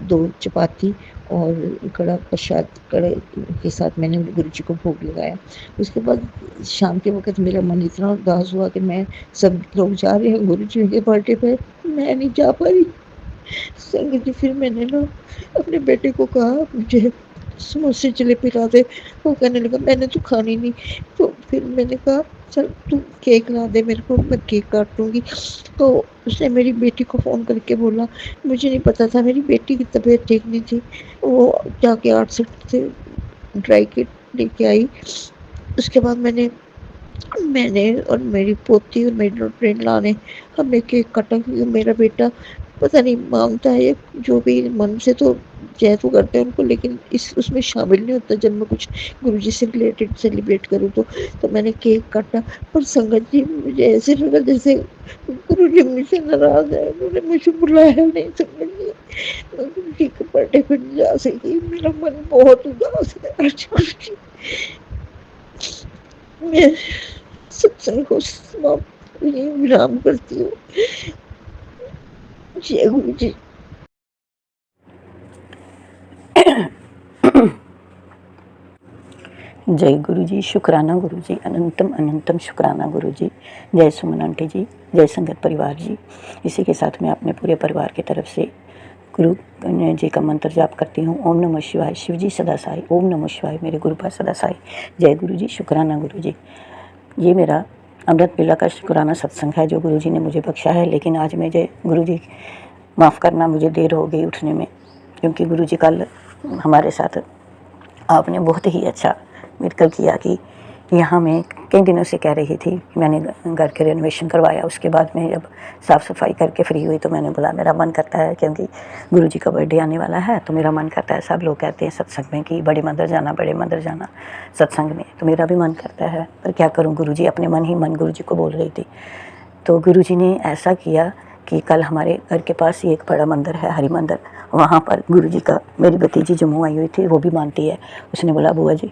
2 चपाती और कड़ा प्रसाद कड़े के साथ मैंने गुरुजी को भोग लगाया। उसके बाद शाम के वक़्त मेरा मन इतना उदास हुआ कि मैं सब लोग जा रहे हैं गुरुजी के बर्थडे पे, मैं नहीं जा पा रही। संगत जी फिर मैंने ना अपने बेटे को कहा मुझे समोसे जलेबी ला दे। वो कहने लगा मैंने तो खानी नहीं। तो फिर मैंने कहा चल तू केक ला दे मेरे को, मैं केक काट लूँगी। तो उसने मेरी बेटी को फ़ोन करके बोला, मुझे नहीं पता था मेरी बेटी की तबीयत ठीक नहीं थी। वो जाके 8 से ड्राई केक लेके आई। उसके बाद मैंने और मेरी पोती और मेरी डॉटर इन लॉ ने हमने केक काटा क्योंकि मेरा बेटा पता नहीं मांगता है जो भी मन से तो जय तो करते हैं उनको, लेकिन इस उसमें शामिल नहीं होता जब मैं कुछ गुरुजी से रिलेटेड सेलिब्रेट करूँ तो मैंने केक काटा। पर संगत जी मुझे ऐसे लगा जैसे गुरुजी मुझसे नाराज़ है, उन्होंने मुझे बुलाया नहीं। संगत जी मैं गुरुजी के बर्थडे पे नहीं जा सकी, मेरा मन बहुत उदास है आज गुरुजी। मैं सत्संग को समाप्त यहीं विराम करती हूँ। जय गुरु जी। जय गुरु जी, शुक्राना गुरु जी, अनंतम अनंतम शुक्राना गुरु जी। जय सुमन आंटी जी, जय संगत परिवार जी। इसी के साथ मैं अपने पूरे परिवार की तरफ से गुरु जी का मंत्र जाप करती हूँ। ओम नमः शिवाय, शिव जी सदा साई। ओम नमः शिवाय, मेरे गुरु पास सदा साई। जय गुरु जी, शुक्राना गुरु जी। ये मेरा अमृत बेला का शुक्राना सत्संग है जो गुरु जी ने मुझे बख्शा है। लेकिन आज मुझे गुरु जी माफ़ करना, मुझे देर हो गई उठने में, क्योंकि गुरु जी कल हमारे साथ आपने बहुत ही अच्छा मिराकल किया कि यहाँ मैं कई दिनों से कह रही थी कि मैंने घर के रेनोवेशन करवाया। उसके बाद में जब साफ़ सफाई करके फ्री हुई तो मैंने बोला मेरा मन करता है, क्योंकि गुरुजी का बर्थडे आने वाला है तो मेरा मन करता है। सब लोग कहते हैं सत्संग में कि बड़े मंदिर जाना सत्संग में, तो मेरा भी मन करता है, पर क्या करूँ, गुरुजी अपने मन ही मन गुरुजी को बोल रही थी। तो गुरुजी ने ऐसा किया कि कल हमारे घर के पास ही एक बड़ा मंदिर है, हरि मंदिर, वहाँ पर गुरुजी का, मेरी भतीजी जम्मू आई हुई थी, वो भी मानती है। उसने बोला बुआ जी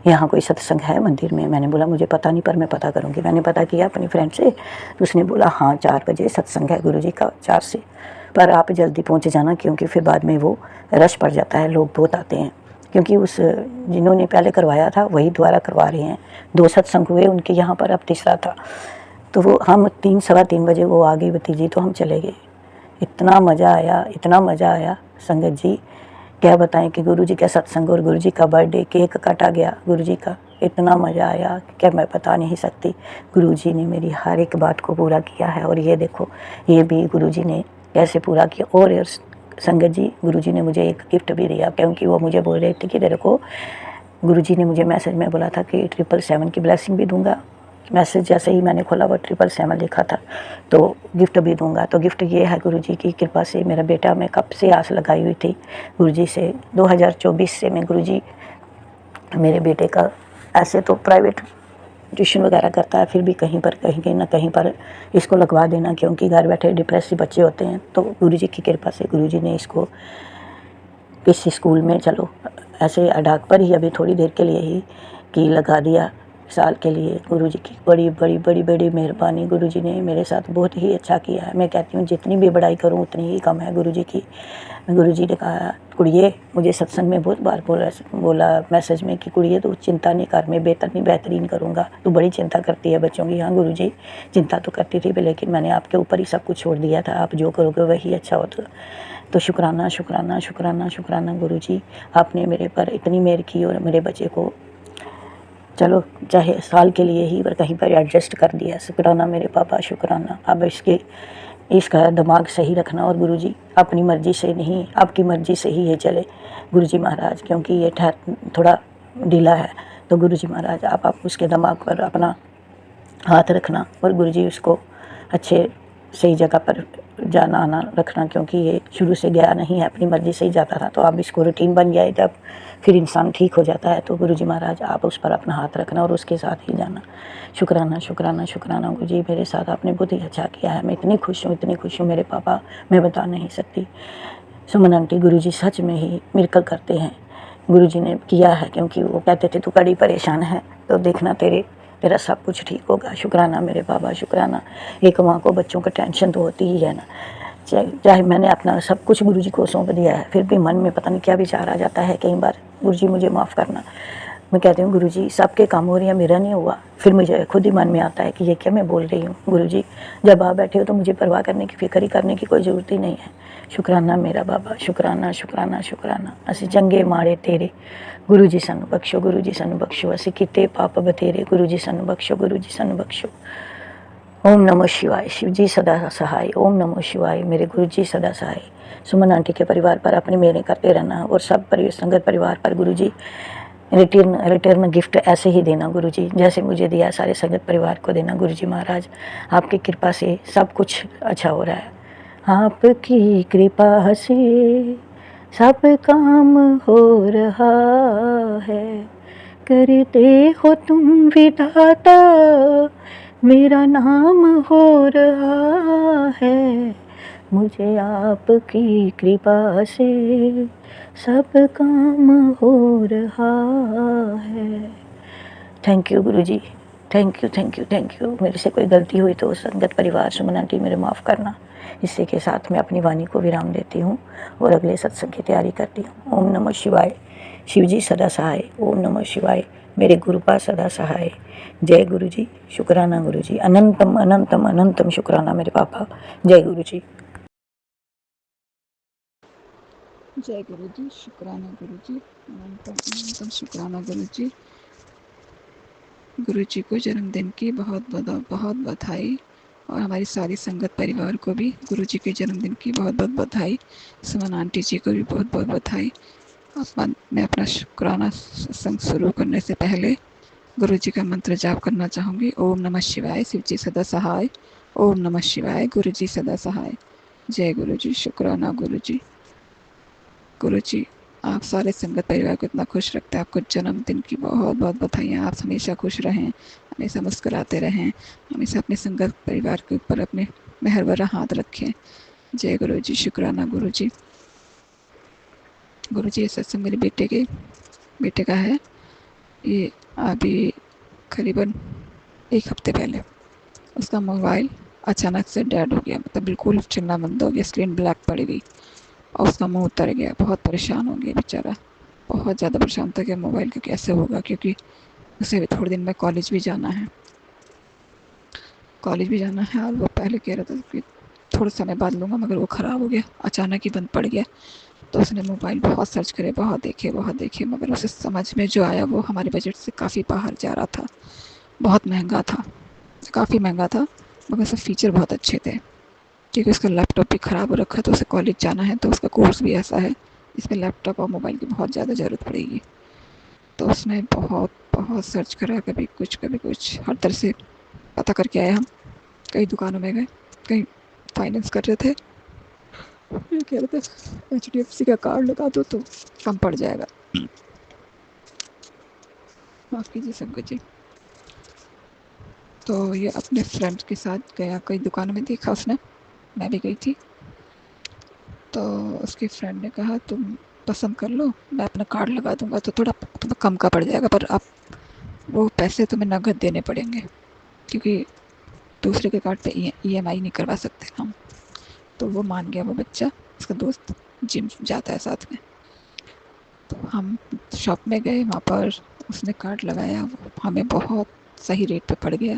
यहाँ कोई सत्संग है मंदिर में। मैंने बोला मुझे पता नहीं, पर मैं पता करूँगी। मैंने पता किया अपनी फ्रेंड से, तो उसने बोला हाँ 4 बजे सत्संग है गुरुजी का, 4 से, पर आप जल्दी पहुँच जाना क्योंकि फिर बाद में वो रश पड़ जाता है, लोग बहुत आते हैं। क्योंकि उस जिन्होंने पहले करवाया था वही दोबारा करवा रहे हैं। 2 सत्संग हुए उनके यहाँ पर, अब तीसरा था। तो वो हम 3 सवा 3 बजे वो आ गई भतीजी, तो हम चले गए। इतना मज़ा आया संगत जी, क्या बताएं कि गुरुजी का सत्संग और गुरुजी का बर्थडे, केक काटा गया गुरुजी का, इतना मज़ा आया क्या मैं बता नहीं सकती। गुरुजी ने मेरी हर एक बात को पूरा किया है। और ये देखो, ये भी गुरुजी ने कैसे पूरा किया। और संगत जी गुरुजी ने मुझे एक गिफ्ट भी दिया, क्योंकि वो मुझे बोल रहे थे कि तेरे को, गुरुजी ने मुझे मैसेज में बोला था कि 777 की ब्लेसिंग भी दूंगा। मैसेज जैसे ही मैंने खोला वो 777 लिखा था, तो गिफ्ट भी दूंगा। तो गिफ्ट ये है गुरुजी की कृपा से। मेरा बेटा, मैं कब से आस लगाई हुई थी गुरुजी से, 2024 से मैं गुरुजी मेरे बेटे का, ऐसे तो प्राइवेट ट्यूशन वगैरह करता है, फिर भी कहीं ना कहीं पर इसको लगवा देना, क्योंकि घर बैठे डिप्रेसिव बच्चे होते हैं। तो गुरुजी की कृपा से गुरुजी ने इसको इस स्कूल में, चलो ऐसे अडाक पर ही अभी थोड़ी देर के लिए ही की लगा दिया साल के लिए। गुरुजी की बड़ी बड़ी बड़ी बड़ी मेहरबानी। गुरुजी ने मेरे साथ बहुत ही अच्छा किया है। मैं कहती हूँ जितनी भी बड़ाई करूँ उतनी ही कम है गुरुजी की। गुरुजी ने कहा, कुड़िए, मुझे सत्संग में बहुत बार बोला मैसेज में कि कुड़िए तू चिंता नहीं कर, मैं बेहतरीन करूँगा, तू बड़ी चिंता करती है बच्चों की। हाँ गुरुजी, चिंता तो करती थी, लेकिन मैंने आपके ऊपर ही सब कुछ छोड़ दिया था, आप जो करोगे वही अच्छा होता। तो शुक्राना शुक्राना शुक्राना शुक्राना गुरुजी, आपने मेरे पर इतनी मेहर की और मेरे बच्चे को चलो चाहे साल के लिए ही पर कहीं पर एडजस्ट कर दिया। शुक्राना मेरे पापा, शुक्राना। अब इसका दिमाग सही रखना और गुरुजी अपनी मर्ज़ी से नहीं, आपकी मर्ज़ी से ही ये चले गुरुजी महाराज, क्योंकि ये थोड़ा ढीला है। तो गुरुजी महाराज आप उसके दिमाग पर अपना हाथ रखना और गुरुजी उसको अच्छे सही जगह पर जाना आना रखना, क्योंकि ये शुरू से गया नहीं है, अपनी मर्ज़ी से ही जाता था। तो अब इसको रूटीन बन जाए, जब फिर इंसान ठीक हो जाता है। तो गुरुजी महाराज आप उस पर अपना हाथ रखना और उसके साथ ही जाना। शुक्राना शुक्राना शुक्राना गुरुजी, मेरे साथ आपने बहुत ही अच्छा किया है। मैं इतनी खुश हूँ मेरे पापा, मैं बता नहीं सकती। सुमन आंटी, गुरुजी सच में ही मिरेकल करते हैं। गुरुजी ने किया है, क्योंकि वो कहते थे तू बड़ी परेशान है तो देखना तेरा सब कुछ ठीक होगा। शुक्राना मेरे बाबा, शुक्राना। एक माँ को बच्चों का टेंशन तो होती ही है ना, चाहे मैंने अपना सब कुछ गुरुजी को सौंप दिया है, फिर भी मन में पता नहीं क्या विचार आ जाता है कई बार। गुरुजी मुझे माफ़ करना। मैं कहती हूँ गुरुजी सबके काम हो रही है, मेरा नहीं हुआ। फिर मुझे खुद ही मन में आता है कि ये क्या मैं बोल रही हूँ। गुरुजी जब आप बैठे हो तो मुझे परवाह करने की, फिक्र ही करने की कोई ज़रूरत ही नहीं है। शुक्राना मेरा बाबा, शुक्राना शुक्राना शुक्राना। असी चंगे माड़े तेरे, गुरुजी सानू बख्शो, गुरुजी सानू बख्शो। असी कीते पाप बतेरे, गुरुजी सानू बख्शो, गुरुजी सानू बख्शो। ओम नमो शिवाय। शिव जी सदा सहाय। ओम नमो शिवाय। मेरे गुरु जी सदा सहाय। सुमन आंटी के परिवार पर अपनी मेहरें करते रहना और सब संगत परिवार पर गुरुजी रिटर्न गिफ्ट ऐसे ही देना गुरुजी, जैसे मुझे दिया सारे संगत परिवार को देना गुरुजी महाराज। आपकी कृपा से सब कुछ अच्छा हो रहा है। आपकी कृपा से सब काम हो रहा है, करते हो तुम विधाता, मेरा नाम हो रहा है। मुझे आपकी कृपा से सब काम हो रहा है। Thank you Guruji, thank you thank you thank you. मेरे से कोई गलती हुई तो संगत परिवार सुमन आंटी मेरे माफ़ करना। इसी के साथ मैं अपनी वाणी को विराम देती हूँ और अगले सत्संग की तैयारी करती हूँ। ओम नमः शिवाय। शिव जी सदा सहाय। ओम नमः शिवाय। मेरे गुरुपा सदा सहाय। जय गुरु जी। शुक्राना गुरु जी। अनंतम अनंतम अनंतम शुक्राना मेरे पापा। जय गुरु जी। जय गुरु जी। शुक्राना गुरु जी। अनंतम अनंतम शुक्राना गुरु जी। गुरु जी को जन्मदिन की बहुत बहुत बधाई और हमारी सारी संगत परिवार को भी गुरु जी के जन्मदिन की बहुत बहुत बधाई। सुमन आंटी जी को भी बहुत बहुत बधाई। मैं अपना शुक्राना सत्संग शुरू करने से पहले गुरु जी का मंत्र जाप करना चाहूँगी। ओम नमः शिवाय। शिव जी सदा सहाय। ओम नमः शिवाय। गुरु जी सदा सहाय। जय गुरु जी। शुक्राना गुरु जी। गुरु जी आप सारे संगत परिवार को इतना खुश रखते हैं। आपको जन्मदिन की बहुत बहुत बधाइयाँ। आप हमेशा खुश रहें, हमेशा मुस्कुराते रहें, हमेशा अपने संगत परिवार के ऊपर अपने मेहर भरा हाथ रखें। जय गुरु जी। शुक्राना गुरु जी। गुरु जी ये सत्संग मेरे बेटे का है। ये अभी करीबन 1 हफ्ते पहले उसका मोबाइल अचानक से डेड हो गया, मतलब बिल्कुल चलना बंद हो गया, स्क्रीन ब्लैक पड़ गई और उसका मुंह उतर गया। बहुत परेशान हो गया बेचारा, बहुत ज़्यादा परेशान था कि मोबाइल का कैसे होगा, क्योंकि उसे भी थोड़े दिन में कॉलेज भी जाना है और वो पहले कह रहा था कि थोड़े समय बाद लूँगा, मगर वो ख़राब हो गया, अचानक ही बंद पड़ गया। तो उसने मोबाइल बहुत सर्च करे, बहुत देखे, मगर उसे समझ में जो आया वो हमारे बजट से काफ़ी बाहर जा रहा था। बहुत महंगा था, काफ़ी महंगा था, मगर उसके फ़ीचर बहुत अच्छे थे। क्योंकि उसका लैपटॉप भी ख़राब हो रखा है, तो उसे कॉलेज जाना है, तो उसका कोर्स भी ऐसा है इसमें लैपटॉप और मोबाइल की बहुत ज़्यादा ज़रूरत पड़ेगी। तो उसने बहुत सर्च करा, कभी कुछ हर तरह से पता करके आए हम। कई दुकानों में गए, कहीं फाइनेंस कर रहे थे, फिर कह रहे थे HDFC का कार्ड लगा दो तो कम पड़ जाएगा। माफ़ कीजिए सबको जी। तो ये अपने फ्रेंड्स के साथ गया, कई दुकानों में देखा उसने, मैं भी गई थी। तो उसके फ्रेंड ने कहा तुम पसंद कर लो, मैं अपना कार्ड लगा दूंगा तो थोड़ा तुम्हें कम का पड़ जाएगा, पर आप वो पैसे तुम्हें नकद देने पड़ेंगे, क्योंकि दूसरे के कार्ड पे EMI नहीं करवा सकते हम। तो वो मान गया, वो बच्चा, उसका दोस्त जिम जाता है साथ में। तो हम शॉप में गए, वहाँ पर उसने कार्ड लगाया, वो हमें बहुत सही रेट पे पड़ गया।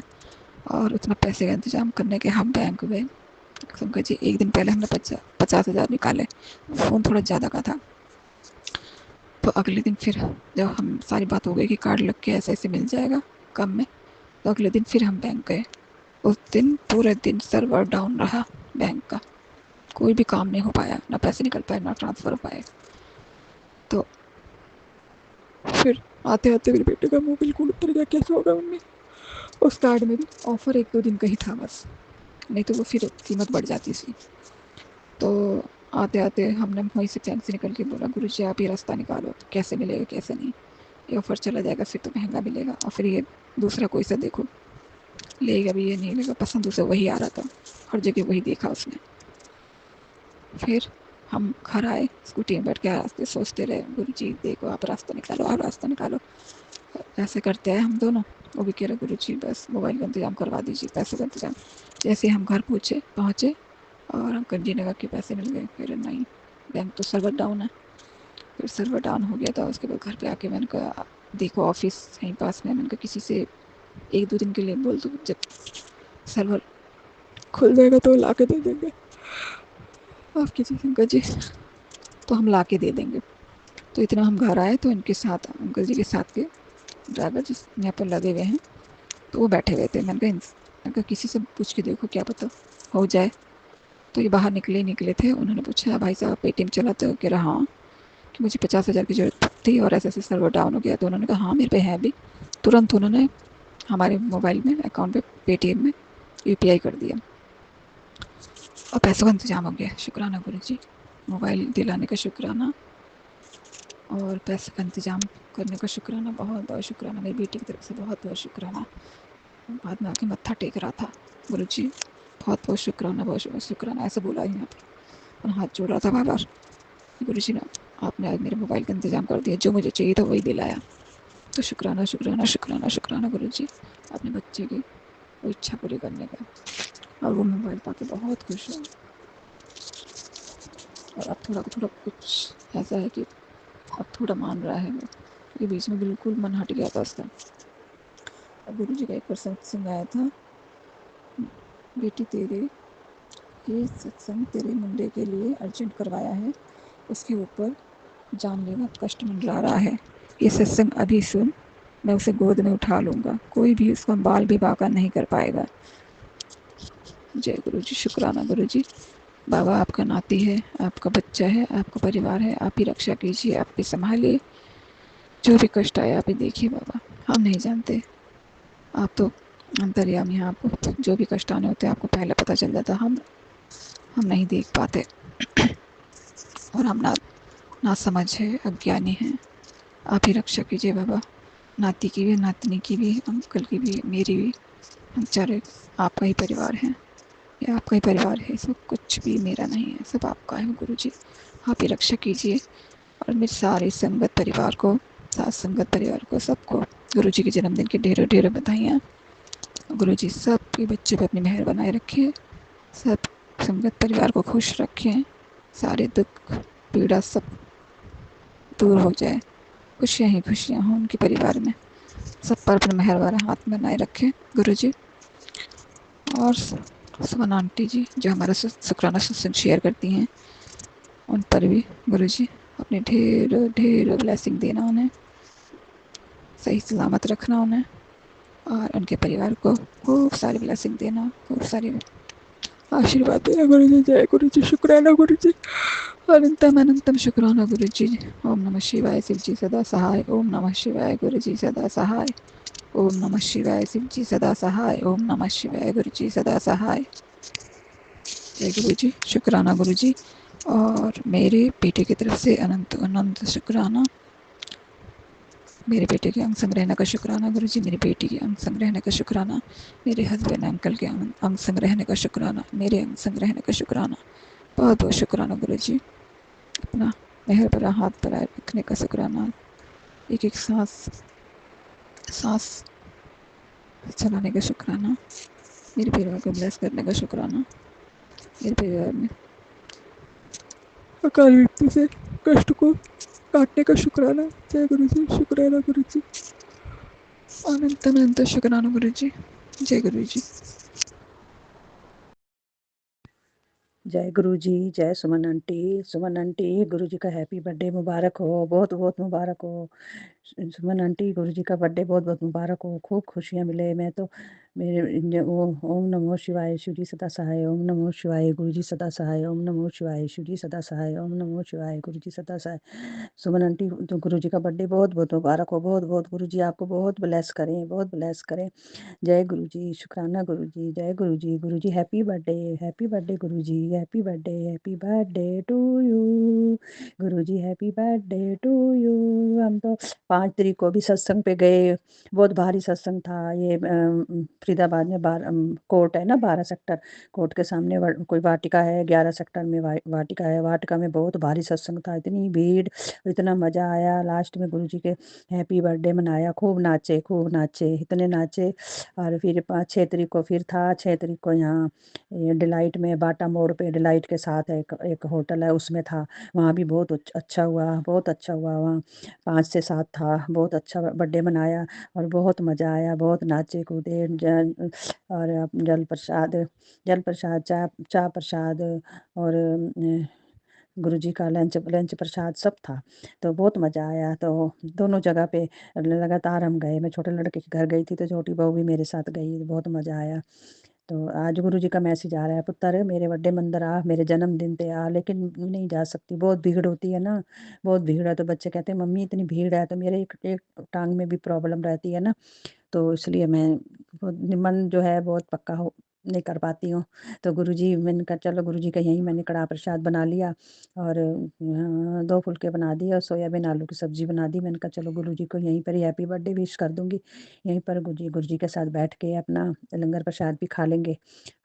और उतना पैसे का इंतजाम करने के हम बैंक गए। शंकर जी, एक दिन पहले हमने 50,000 निकाले, फ़ोन थोड़ा ज़्यादा का था। तो अगले दिन फिर जब हम सारी बात हो गई कि कार्ड लग के ऐसे ऐसे मिल जाएगा कम में, तो अगले दिन फिर हम बैंक गए। उस दिन पूरे दिन सर्वर डाउन रहा बैंक का, कोई भी काम नहीं हो पाया, ना पैसे निकल पाए ना ट्रांसफ़र हो पाए। तो फिर आते आते मेरे बेटे का मुंह बिल्कुल उतर गया, कैसे होगा मम्मी। उस कार्ड में भी ऑफर 1-2 दिन का ही था बस, नहीं तो वो फिर कीमत बढ़ जाती थी। तो आते आते हमने वहीं से चैन से निकल के बोला, गुरु जी आप ये रास्ता निकालो, तो कैसे मिलेगा कैसे नहीं, ये ऑफर चला जाएगा फिर तो महंगा मिलेगा, और फिर ये दूसरा कोई सा देखो, लेगा भी ये नहीं लेगा, पसंद उसे वही आ रहा था, हर जगह वही देखा उसने। फिर हम घर आए, स्कूटी में बैठ के रास्ते सोचते रहे, गुरु जी देखो आप रास्ता निकालो, आप रास्ता निकालो। ऐसे करते हैं हम दोनों। वो भी कह रहे, गुरु जी बस मोबाइल का इंतजाम करवा दीजिए, पैसे का इंतजाम। जैसे हम घर पहुँचे और अंकल जी ने कहा कि पैसे मिल गए। फिर नहीं, बैंक तो सर्वर डाउन है। फिर सर्वर डाउन हो गया था, उसके बाद घर पे आके मैंने कहा देखो ऑफिस यहीं पास में है, मैंने कहा किसी से 1-2 दिन के लिए बोल दो, जब सर्वर खुल जाएगा तो ला के दे देंगे, माफ़ कीजिए शंकर जी, तो हम ला के दे देंगे। तो इतना हम घर आए तो इनके साथ, अंकल जी के साथ के ड्राइवर जिस यहाँ पर लगे हुए हैं, तो वो बैठे हुए थे। मैंने कहा किसी से पूछ के देखो, क्या पता हो जाए। तो ये बाहर निकले थे, उन्होंने पूछा भाई साहब पेटीएम चलाते हो? कह रहा हाँ, कि मुझे 50,000 की ज़रूरत थी और ऐसे ऐसे सर्वर डाउन हो गया। तो उन्होंने कहा हाँ मेरे पे है अभी। तुरंत उन्होंने हमारे मोबाइल में अकाउंट पे पेटीएम में UPI कर दिया और पैसों का इंतजाम हो गया। शुक्राना गुरु जी, मोबाइल दिलाने का शुक्राना और पैसे का इंतजाम करने का शुक्राना, बहुत बहुत शुक्राना। मेरी बेटी की तरफ से बहुत बहुत शुक्राना। बाद में आके मत्था टेक रहा था, गुरु जी बहुत बहुत शुक्राना, बहुत बहुत शुक्राना, ऐसे बोला यहाँ पर, और हाथ जोड़ रहा था बार बार। गुरु जी ने आपने आज मेरे मोबाइल का इंतजाम कर दिया, जो मुझे चाहिए था वही दिलाया। तो शुक्राना शुक्राना शुक्राना शुक्राना गुरु जी, अपने बच्चे की वो इच्छा पूरी करने का। और वो मोबाइल पाके बहुत खुश है। और अब थोड़ा थोड़ा कुछ ऐसा है कि अब थोड़ा मान रहा है वो, ये बीच में बिल्कुल मन हट गया था उसका। और गुरु जी का एक बार सत्संग आया था, बेटी तेरे ये सत्संग तेरे मुंडे के लिए अर्जेंट करवाया है, उसके ऊपर जानलेवा कष्ट मंडरा रहा है, ये सत्संग अभी सुन, मैं उसे गोद में उठा लूँगा, कोई भी उसका बाल भी बाका नहीं कर पाएगा। जय गुरु जी, शुक्राना गुरु जी। बाबा आपका नाती है, आपका बच्चा है, आपका परिवार है, आप ही रक्षा कीजिए, आप ही संभालिए, जो भी कष्ट आए आप ही देखिए बाबा, हम नहीं जानते, आप तो अंतर्यामी हैं, आपको जो भी कष्ट आने होते हैं आपको पहले पता चल जाता, हम नहीं देख पाते और हम ना समझ है, अज्ञानी हैं। आप ही रक्षा कीजिए बाबा, नाती की भी, नातनी की भी, अंकल की भी, मेरी भी, हम चारे आपका ही परिवार है, ये आपका ही परिवार है, इसमें कुछ भी मेरा नहीं है, सब आपका है गुरु जी, आप ही रक्षा कीजिए। और मेरे सारे संगत परिवार को, सात संगत परिवार को, सबको गुरु जी के जन्मदिन की ढेरों ढेरों बधाइयाँ। गुरु जी सबके बच्चे पे अपनी मेहर बनाए रखिए, सब संगत परिवार को खुश रखें, सारे दुख पीड़ा सब दूर हो जाए, खुशियाँ ही खुशियाँ हों उनके परिवार में, सब पर अपने मेहर वाला हाथ बनाए रखें गुरु जी। और सुमन आंटी जी जो हमारा शुक्राना सत्संग शेयर करती हैं, उन पर भी गुरु जी अपने ढेरों ढेरों ब्लेसिंग देना, उन्हें सही सलामत रखना उन्हें, और उनके परिवार को खूब सारी ब्लेसिंग देना, खूब सारी आशीर्वाद देना गुरु जी। जय गुरु जी, शुक्राना गुरु जी, अनंतम अनंतम शुक्राना गुरु जी। ओम नमः शिवाय, शिव जी सदा सहाय, ओम नमः शिवाय, गुरु जी सदा सहाय, ओम नमः शिवाय, शिव जी सदा सहाय, ओम नमः शिवाय, गुरु जी सदा सहाय। जय गुरु जी, शुक्राना गुरु जी। और मेरे बेटे की तरफ से अनंत अनंत शुक्राना, मेरे बेटे के अंग संग रहने का शुक्राना गुरु जी, मेरी बेटी के अंग संग रहने का शुक्राना, मेरे हस्बैंड अंकल के अंग संग रहने का शुक्राना, मेरे अंग संग रहने का शुक्राना, बहुत बहुत शुक्राना गुरु जी, अपना मेहर भरा हाथ बनाए रखने का शुक्राना, एक एक सांस सांस चलाने का शुक्राना, मेरे परिवार को ब्लेस करने का शुक्राना, मेरे परिवार में अकाल मृत्यु से कष्ट को काटने का शुक्राना। जय गुरु जी, शुक्राना गुरु जी, अनंत अनंत शुक्राना गुरु जी। जय गुरु जी। जय गुरु जी, जय सुमन आंटी। सुमन आंटी, गुरु जी का हैप्पी बर्थडे मुबारक हो, बहुत बहुत मुबारक हो। सुमन आंटी, गुरु जी का बर्थडे बहुत बहुत मुबारक हो, खूब खुशियाँ मिले। मैं तो मेरे ओम नमो शिवाय, शिव जी सदा सहाय, ओम नमो शिवाय, गुरु जी सदा सहाय, ओम नमो शिवाय, शिव जी सदा सहाय, ओम नमो शिवाय, गुरु जी सदा सहाय। सुमन आंटी, तो गुरु जी का बर्थडे बहुत बहुत मुबारक हो, बहुत बहुत। गुरु जी आपको बहुत ब्लेस करें, बहुत ब्लेस करें। जय गुरु जी, शुक्राना गुरु जी, जय गुरु जी। गुरु जी happy birthday Guru ji, happy birthday to you. Guru ji happy birthday to you. हम तो 5 तारीख को भी सत्संग पे गए, बहुत भारी सत्संग था। ये फरीदाबाद में कोर्ट है ना, 12 सेक्टर कोर्ट के सामने कोई वाटिका है, 11 सेक्टर में वाटिका है। वाटिका में बहुत भारी सत्संग था, इतनी भीड़, इतना मजा आया। लास्ट में गुरु जी के हैप्पी बर्थडे मनाया, खूब नाचे, खूब नाचे, इतने नाचे। और फिर 5-6 तारीख को फिर था, 6 तारीख को यहाँ ये डिलाइट में, बाटा मोड़ पे डिलाइट के साथ एक एक होटल है, उसमें था। वहाँ भी बहुत अच्छा हुआ, बहुत अच्छा हुआ। वहाँ 5 से 7 था, बहुत अच्छा बर्थडे मनाया और बहुत मज़ा आया, बहुत नाचे कूदे। और जल प्रसाद, चा प्रसाद और गुरु जी का लंच लंच प्रसाद सब था। तो बहुत मज़ा आया। तो दोनों जगह पे लगातार हम गए। मैं छोटे लड़के के घर गई थी, तो छोटी बहू भी मेरे साथ गई, बहुत मज़ा आया। तो आज गुरु जी का मैसेज आ रहा है, पुत्र मेरे बड़े मंदिर आ, मेरे जन्मदिन पे आ, लेकिन नहीं जा सकती, बहुत भीड़ होती है ना, बहुत भीड़ है। तो बच्चे कहते हैं मम्मी इतनी भीड़ है, तो मेरे एक टांग में भी प्रॉब्लम रहती है ना, तो इसलिए मैं मन जो है बहुत पक्का हो नहीं कर पाती हूँ। तो गुरुजी, मैंने कहा चलो गुरुजी का यहीं मैंने कड़ा प्रसाद बना लिया और 2 फुलके बना दिए और सोयाबीन आलू की सब्जी बना दी। मैंने कहा चलो गुरुजी को यहीं पर ही हैप्पी बर्थडे विश कर दूंगी, यहीं पर गुरुजी के साथ बैठ के अपना लंगर प्रसाद भी खा लेंगे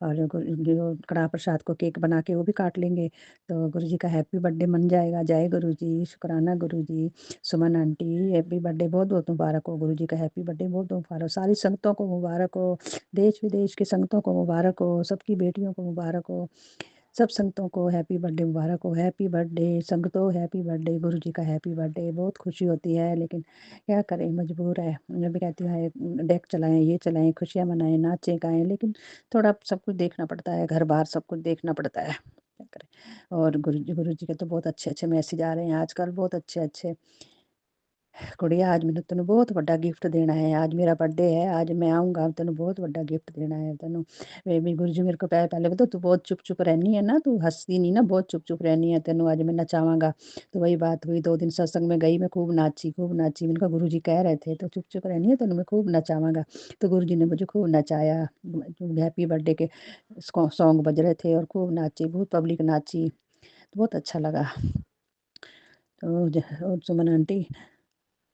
और जो कड़ा प्रसाद को केक बना के वो भी काट लेंगे। तो गुरुजी का हैप्पी बर्थडे मन जाएगा। जय गुरुजी, शुक्राना गुरुजी। सुमन आंटी, हैप्पी बर्थडे बहुत बहुत मुबारक हो। गुरु जी का हैप्पी बर्थडे बहुत बहुत मुबारक हो। सारी संगतों को मुबारक हो, देश विदेश की संगतों को मुबारक हो, सबकी बेटियों को मुबारक हो, सब संगतों को हैप्पी बर्थडे मुबारक हो। हैप्पी बर्थडे संगतों, हैप्पी बर्थडे गुरु जी का हैप्पी बर्थडे। बहुत खुशी होती है, लेकिन क्या करें, मजबूर है। मैं भी कहती हूँ डेक चलाएं, ये चलाएं, खुशियाँ मनाएं, नाचें गाएं, लेकिन थोड़ा सब कुछ देखना पड़ता है, घर बार सब कुछ देखना पड़ता है, क्या करें। और गुरु जी के तो बहुत अच्छे अच्छे मैसेज आ रहे हैं आजकल, बहुत अच्छे अच्छे। कुड़िया, आज मैंने तेन बहुत बड़ा गिफ्ट देना है, आज मेरा बर्थडे है, आज मैं आऊँगा, तेन बहुत बड़ा गिफ्ट देना है। तेन मेरी गुरु जी मेरे को पहले पहले बता, तू बहुत चुप चुप रहनी है ना, तू हंसती नहीं ना, बहुत चुप चुप रहनी है, तेन आज मैं नचावांगा। तो वही बात हुई, 2 दिन सत्संग में गई, मैं खूब नाची, खूब नाची। मैंने कहा गुरु जी कह रहे थे तो चुप चुप रहनी है, तेन मैं खूब नचावांगा। तो गुरु जी ने मुझे खूब नचाया, हैप्पी बर्थडे के सॉन्ग बज रहे थे और खूब नाची, बहुत पब्लिक नाची, तो बहुत अच्छा लगा। तो और सुमन आंटी,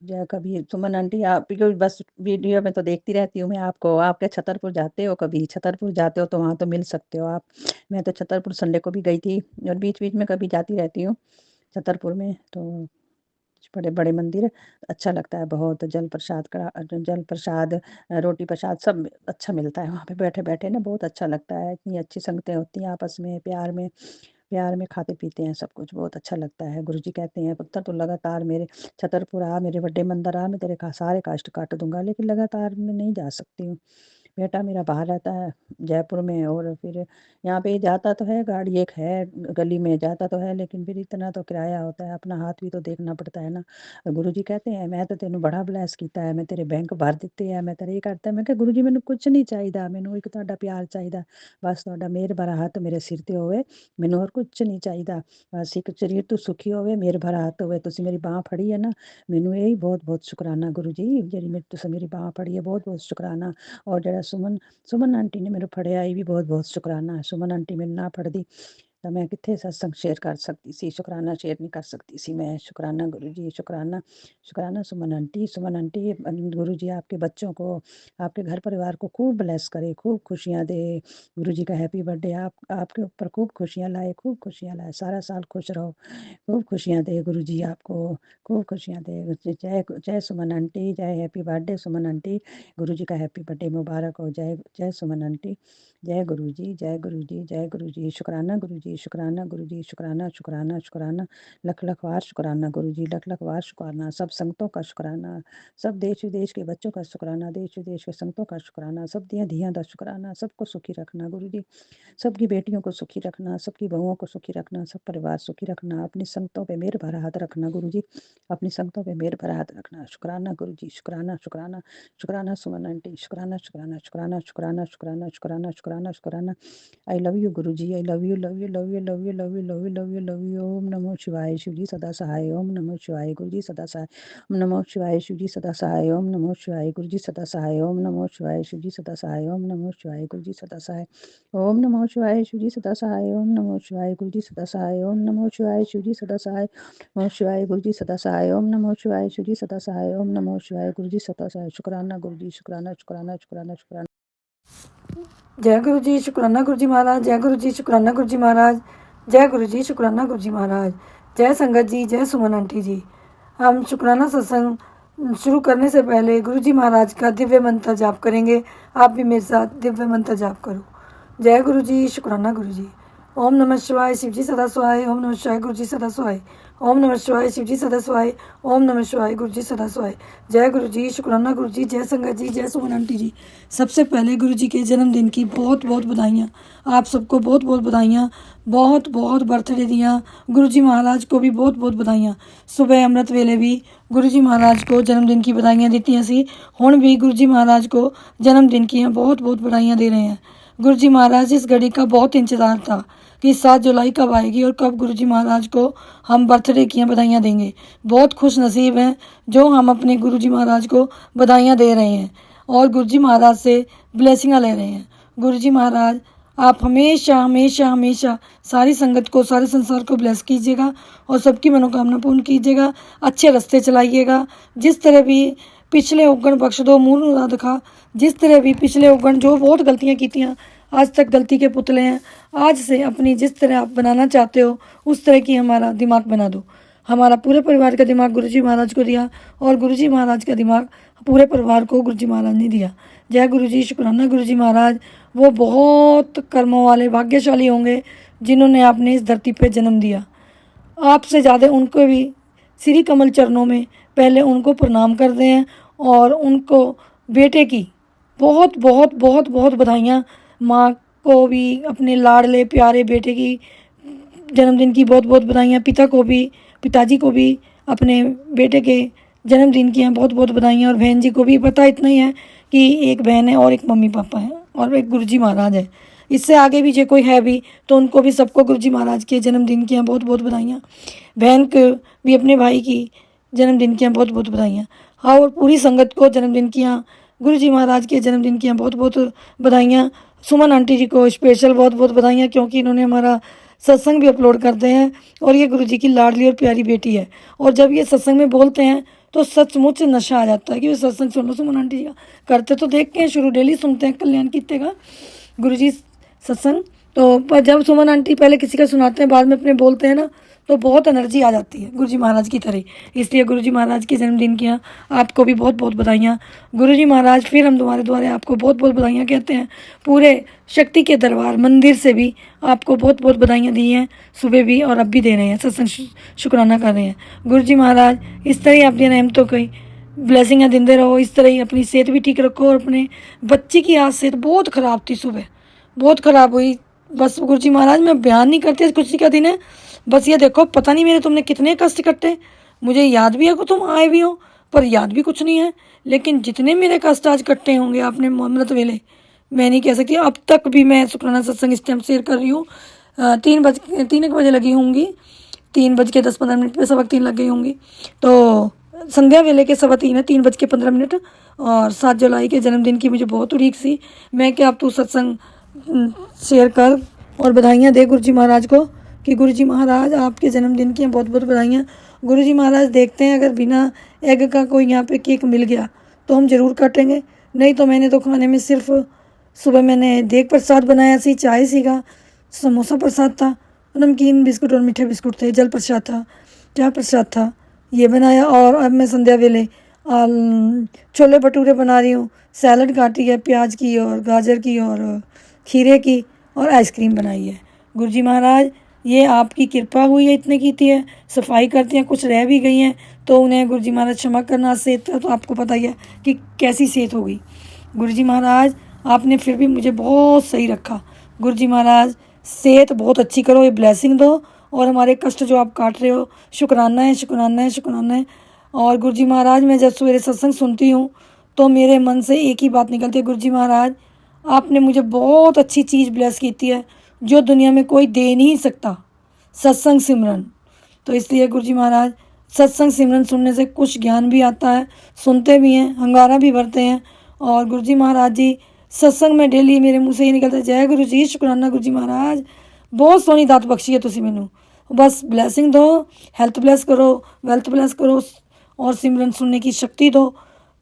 या कभी सुमन आंटी, आप क्योंकि बस वीडियो में तो देखती रहती हूँ मैं आपको, आपके छतरपुर जाते हो, कभी छतरपुर जाते हो तो वहाँ तो मिल सकते हो आप। मैं तो छतरपुर संडे को भी गई थी और बीच बीच में कभी जाती रहती हूँ छतरपुर में। तो बड़े बड़े मंदिर अच्छा लगता है बहुत। जल प्रसाद, रोटी प्रसाद सब अच्छा मिलता है वहाँ पे, बैठे बैठे ना बहुत अच्छा लगता है। इतनी अच्छी संगतें होती हैं आपस में, प्यार में खाते पीते हैं सब कुछ, बहुत अच्छा लगता है। गुरु जी कहते हैं पुत्र तू लगातार मेरे छतरपुर आ, मेरे बड़े मंदिर आ, मैं तेरे सारे कष्ट काट दूंगा, लेकिन लगातार मैं नहीं जा सकती हूँ। बेटा मेरा बाहर रहता है जयपुर में, और फिर यहाँ पे जाता तो है, गाड़ी एक है गली में जाता तो है, लेकिन फिर इतना तो किराया होता है, अपना हाथ भी तो देखना पड़ता है ना। गुरु जी कहते हैं मैं तो तेन बड़ा ब्लैस किया है, मैं तेरे बैंक भर दिते है, मैं तेरे ये करता। मैं कहा गुरु जी मैंने कुछ नहीं चाहिए, मैंने एक ਤੁਹਾਡਾ प्यार चाहिए, बस ਤੁਹਾਡਾ मेहर भरा हाथ मेरे सिर ਤੇ ਹੋਵੇ, ਮੈਨੂੰ ਹੋਰ ਕੁਝ ਨਹੀਂ ਚਾਹੀਦਾ। ਬਸ ਇੱਕ ਸਰੀਰ ਤੋਂ ਸੁਖੀ ਹੋਵੇ, ਮੇਰ ਭਰਾ ਹੱਥ ਹੋਵੇ। ਤੁਸੀਂ ਮੇਰੀ ਬਾਹ ਫੜੀ ਹੈ ਨਾ, ਮੈਨੂੰ ਇਹ ਹੀ ਬਹੁਤ ਬਹੁਤ ਸ਼ੁਕਰਾਨਾ ਗੁਰੂ ਜੀ, ਜਿਹੜੀ ਮੇਰੀ ਤੁਸੀਂ ਮੇਰੀ ਬਾਹ ਫੜੀ ਹੈ, ਬਹੁਤ ਬਹੁਤ ਸ਼ੁਕਰਾਨਾ। ਔਰ ਜਿਹੜਾ ਸੁਮਨ ਆਂਟੀ ਨੇ ਮੈਨੂੰ ਫੜਿਆ, ਇਹ ਵੀ ਬਹੁਤ ਬਹੁਤ ਸ਼ੁਕਰਾਨਾ। ਸੁਮਨ ਆਂਟੀ ਮੈਨੂੰ ਨਾ ਫੜਦੀ ਤਾਂ मैं कित्थे सत्संग शेयर कर सकती सी, शुकराना शेयर नहीं कर सकती सी मैं। शुकराना गुरु जी, शुकराना, शुकराना सुमन आंटी। सुमन आंटी, गुरु जी आपके बच्चों को, आपके घर परिवार को खूब ब्लेस करे, खूब खुशियाँ दे। गुरु जी का हैप्पी बर्थडे आपके ऊपर खूब खुशियाँ लाए, खूब खुशियाँ लाए, सारा साल खुश रहो, खूब खुशियाँ दे गुरु जी आपको, खूब खुशियाँ दे। जय जय सुमन आंटी, जय हैप्पी बर्थडे सुमन आंटी। गुरु जी का हैप्पी बर्थडे मुबारक हो। जय जय सुमन आंटी, जय गुरु जी, जय गुरु जी, जय गुरु जी। शुकराना गुरु जी, शुकराना गुरु जी, शुकराना, शुकराना, शुकराना, लख लख वार शुकराना गुरु जी, लख लख वार शुकराना। सब संगतों का शुकराना, सब देश विदेश के बच्चों का शुकराना, देश विदेश के संगतों का शुकराना, सब दियाँ धियाँ का शुकराना। सबको सुखी रखना गुरु जी, सबकी बेटियों को सुखी रखना, सबकी बहुओं को सुखी रखना, सब परिवार सुखी रखना। अपनी संगतों पे मेहर भरा हाथ रखना गुरु जी, अपनी संगतों पे मेहर भरा हाथ रखना। शुकराना गुरु जी, शुकराना, शुकराना, शुकराना सुमन आंटी, शुकराना, शुकराना, शुकराना, शुकराना, शुकराना, शुकराना, शुकराना, शुकराना। आई love you guru ji, I love you, love you, love you, love you, love you, love you, love you, love you. ओम नमो शिवाय, शिव जी सदा सहाय। ओम नमो शिवाय, गुरु जी सदा सहाय। ओम नमो शिवाय, शिव जी सदा सहाय। ओम नमो शिवाय, गुरु जी सदा सहाय। ओम नमो शिवाय, शिव जी सदा सहाय। ओम नमो शिवाय, गुरु जी सदा सहाय। ओम नमो शिवाय, शिव जी सदा सहाय। ओम नमो शिवाय, गुरु जी सदा सहाय। ओम नमो शिवाय, शिव जी सदा सहाय। ओम शिवाय, गुरु जी सदा सहाय। ओम नमो शिवाय, शिव जी सदा सहाय। ओम नमो शिवाय, गुरु जी सदा सहाय। शुकराना गुरु जी, शुकराना, शुकराना, शुकराना, शुकराना। जय गुरु जी, शुकराना गुरु जी महाराज। जय गुरु जी, शुकराना गुरु जी महाराज। जय गुरु जी, शुकराना गुरु जी महाराज। जय संगत जी, जय सुमन आंटी जी। हम शुकराना सत्संग शुरू करने से पहले गुरु जी महाराज का दिव्य मंत्र जाप करेंगे। आप भी मेरे साथ दिव्य मंत्र जाप करो। जय गुरु जी, शुकराना गुरु जी। ओम नमः शिवाय, शिव जी सदा सहाय। ओम नमः शिवाय, गुरु जी सदा सहाय। ओम नमः शिवाय, शिव जी सदा सहाय। ओम नमः शिवाय, गुरु जी सदा सहाय। जय गुरु जी, शुकराना गुरु जी। जय संगत जी, जय सुमन आंटी जी। सबसे पहले गुरु जी के जन्मदिन की बहुत बहुत बधाइयाँ। आप सबको बहुत बहुत बधाइयाँ, बहुत बहुत बर्थडे दियाँ। गुरु जी महाराज को भी बहुत बहुत बधाइयाँ। सुबह अमृत वेले भी गुरु जी महाराज को जन्मदिन की बधाइयाँ दी सी। हुण भी गुरु जी महाराज को जन्मदिन की बहुत बहुत बधाइयाँ दे रहे हैं। गुरु जी महाराज इस घड़ी का बहुत इंतज़ार था कि 7 जुलाई कब आएगी और कब गुरु जी महाराज को हम बर्थडे की बधाइयाँ देंगे। बहुत खुश नसीब हैं जो हम अपने गुरु जी महाराज को बधाइयाँ दे रहे हैं और गुरु जी महाराज से ब्लेसिंगां ले रहे हैं। गुरु जी महाराज आप हमेशा हमेशा हमेशा सारी संगत को, सारे संसार को ब्लेस कीजिएगा और सबकी मनोकामना पूर्ण कीजिएगा। अच्छे रास्ते चलाइएगा। जिस तरह भी पिछले उगण बख्श दो मूल ना दिखा। जिस तरह भी पिछले उगण जो बहुत गलतियाँ की आज तक गलती के पुतले हैं, आज से अपनी जिस तरह आप बनाना चाहते हो उस तरह की हमारा दिमाग बना दो। हमारा पूरे परिवार का दिमाग गुरु जी महाराज को दिया और गुरु जी महाराज का दिमाग पूरे परिवार को गुरु जी महाराज ने दिया। जय गुरु जी, शुकराना गुरु जी महाराज। वो बहुत कर्मों वाले भाग्यशाली होंगे जिन्होंने आपने इस धरती पे जन्म दिया। आपसे ज़्यादा उनको भी श्री कमल चरणों में पहले उनको प्रणाम करते हैं और उनको बेटे की बहुत बहुत बहुत बहुत बधाइयाँ। माँ को भी अपने लाडले प्यारे बेटे की जन्मदिन की बहुत बहुत बधाइयाँ। पिता को भी, पिताजी को भी अपने बेटे के जन्मदिन की बहुत बहुत बधाइयाँ। और बहन जी को भी पता इतना ही है कि एक बहन है और एक मम्मी पापा हैं और एक गुरु जी महाराज है। इससे आगे भी जो कोई है भी तो उनको भी सबको गुरु जी महाराज के जन्मदिन की बहुत बहुत बधाइयाँ। बहन को भी अपने भाई की जन्मदिन की बहुत बहुत बधाइयाँ। हाँ, और पूरी संगत को जन्मदिन की गुरु जी महाराज के जन्मदिन की बहुत बहुत बधाइयाँ। सुमन आंटी जी को स्पेशल बहुत बहुत बधाइयाँ क्योंकि इन्होंने हमारा सत्संग भी अपलोड करते हैं और ये गुरु जी की लाडली और प्यारी बेटी है। और जब ये सत्संग में बोलते हैं तो सचमुच नशा आ जाता है कि वो सत्संग सुनो। सुमन आंटी जी का करते तो देखते हैं, शुरू डेली सुनते हैं कल्याण कीते का गुरु जी सत्संग। तो पर जब सुमन आंटी पहले किसी का सुनाते हैं बाद में अपने बोलते हैं ना तो बहुत एनर्जी आ जाती है गुरु जी महाराज की तरह। इसलिए गुरु जी महाराज के जन्मदिन की आपको भी बहुत बहुत बधाइयाँ। गुरु जी महाराज फिर हम तुम्हारे द्वारे आपको बहुत बहुत बधाइयाँ कहते हैं। पूरे शक्ति के दरबार मंदिर से भी आपको बहुत बहुत बधाइयाँ दी हैं, सुबह भी और अब भी दे रहे हैं, सत्संग शुक्राना कर रहे हैं। गुरु जी महाराज इस तरह ही अपनी रहमतों की ब्लेसिंग देते रहो। इस तरह ही अपनी सेहत भी ठीक रखो। और अपने बच्चे की आज सेहत बहुत ख़राब थी, सुबह बहुत ख़राब हुई। बस गुरु जी महाराज मैं बयान नहीं करती, कुछ का दिन है, बस ये देखो पता नहीं मेरे तुमने कितने कष्ट कटे। मुझे याद भी है कि तुम आए भी हो पर याद भी कुछ नहीं है। लेकिन जितने मेरे कष्ट आज कट्टे होंगे आपने अमृत वेले मैं नहीं कह सकती। अब तक भी मैं शुक्राना सत्संग इस टाइम शेयर कर रही हूँ। 3 बजे लगी होंगी, 3:10-15 पे 3:15 लग गई होंगी। तो संध्या वेले के 3:15 है, 3:15। और 7 जुलाई के जन्मदिन की मुझे बहुत उड़ीक सी। मैं क्या अब तू सत्संग शेयर कर और बधाइयाँ दे गुरु जी महाराज को कि गुरु जी महाराज आपके जन्मदिन की बहुत बहुत बधाइयाँ। गुरु जी महाराज देखते हैं अगर बिना एग का कोई यहाँ पे केक मिल गया तो हम ज़रूर काटेंगे, नहीं तो मैंने तो खाने में सिर्फ सुबह मैंने देग प्रसाद बनाया सी, चाय सीगा, समोसा प्रसाद था, नमकीन बिस्कुट और मीठे बिस्कुट थे, जल प्रसाद था, चाय प्रसाद था, ये बनाया। और अब मैं संध्या वेले छोले भटूरे बना रही हूँ, सैलड काटी है प्याज की और गाजर की और खीरे की, और आइसक्रीम बनाई है। गुरु जी महाराज ये आपकी कृपा हुई है, इतने की थी है, सफाई करती हैं, कुछ रह भी गई हैं तो उन्हें गुरु जी महाराज क्षमा करना। सेहत तो आपको पता ही है कि कैसी सेहत हो गई। गुरु जी महाराज आपने फिर भी मुझे बहुत सही रखा। गुरु जी महाराज सेहत बहुत अच्छी करो, ये ब्लेसिंग दो, और हमारे कष्ट जो आप काट रहे हो, शुक्राना है, शुक्राना है, शुक्राना है। और गुरु जी महाराज मैं जब सवेरे सत्संग सुनती हूँ तो मेरे मन से एक ही बात निकलती है, गुरु जी महाराज आपने मुझे बहुत अच्छी चीज़ ब्लेस की है जो दुनिया में कोई दे नहीं सकता, सत्संग सिमरन। तो इसलिए गुरु जी महाराज सत्संग सिमरन सुनने से कुछ ज्ञान भी आता है, सुनते भी हैं, हंगारा भी भरते हैं। और गुरु जी महाराज जी सत्संग में डेली मेरे मुँह से ही निकलता है, जय गुरु जी, शुक्राना गुरु जी महाराज, बहुत सोहनी दात बख्शी है तुसी मैनू, बस ब्लैसिंग दो, हेल्थ ब्लेस करो, वेल्थ ब्लेस करो, और सिमरन सुनने की शक्ति दो,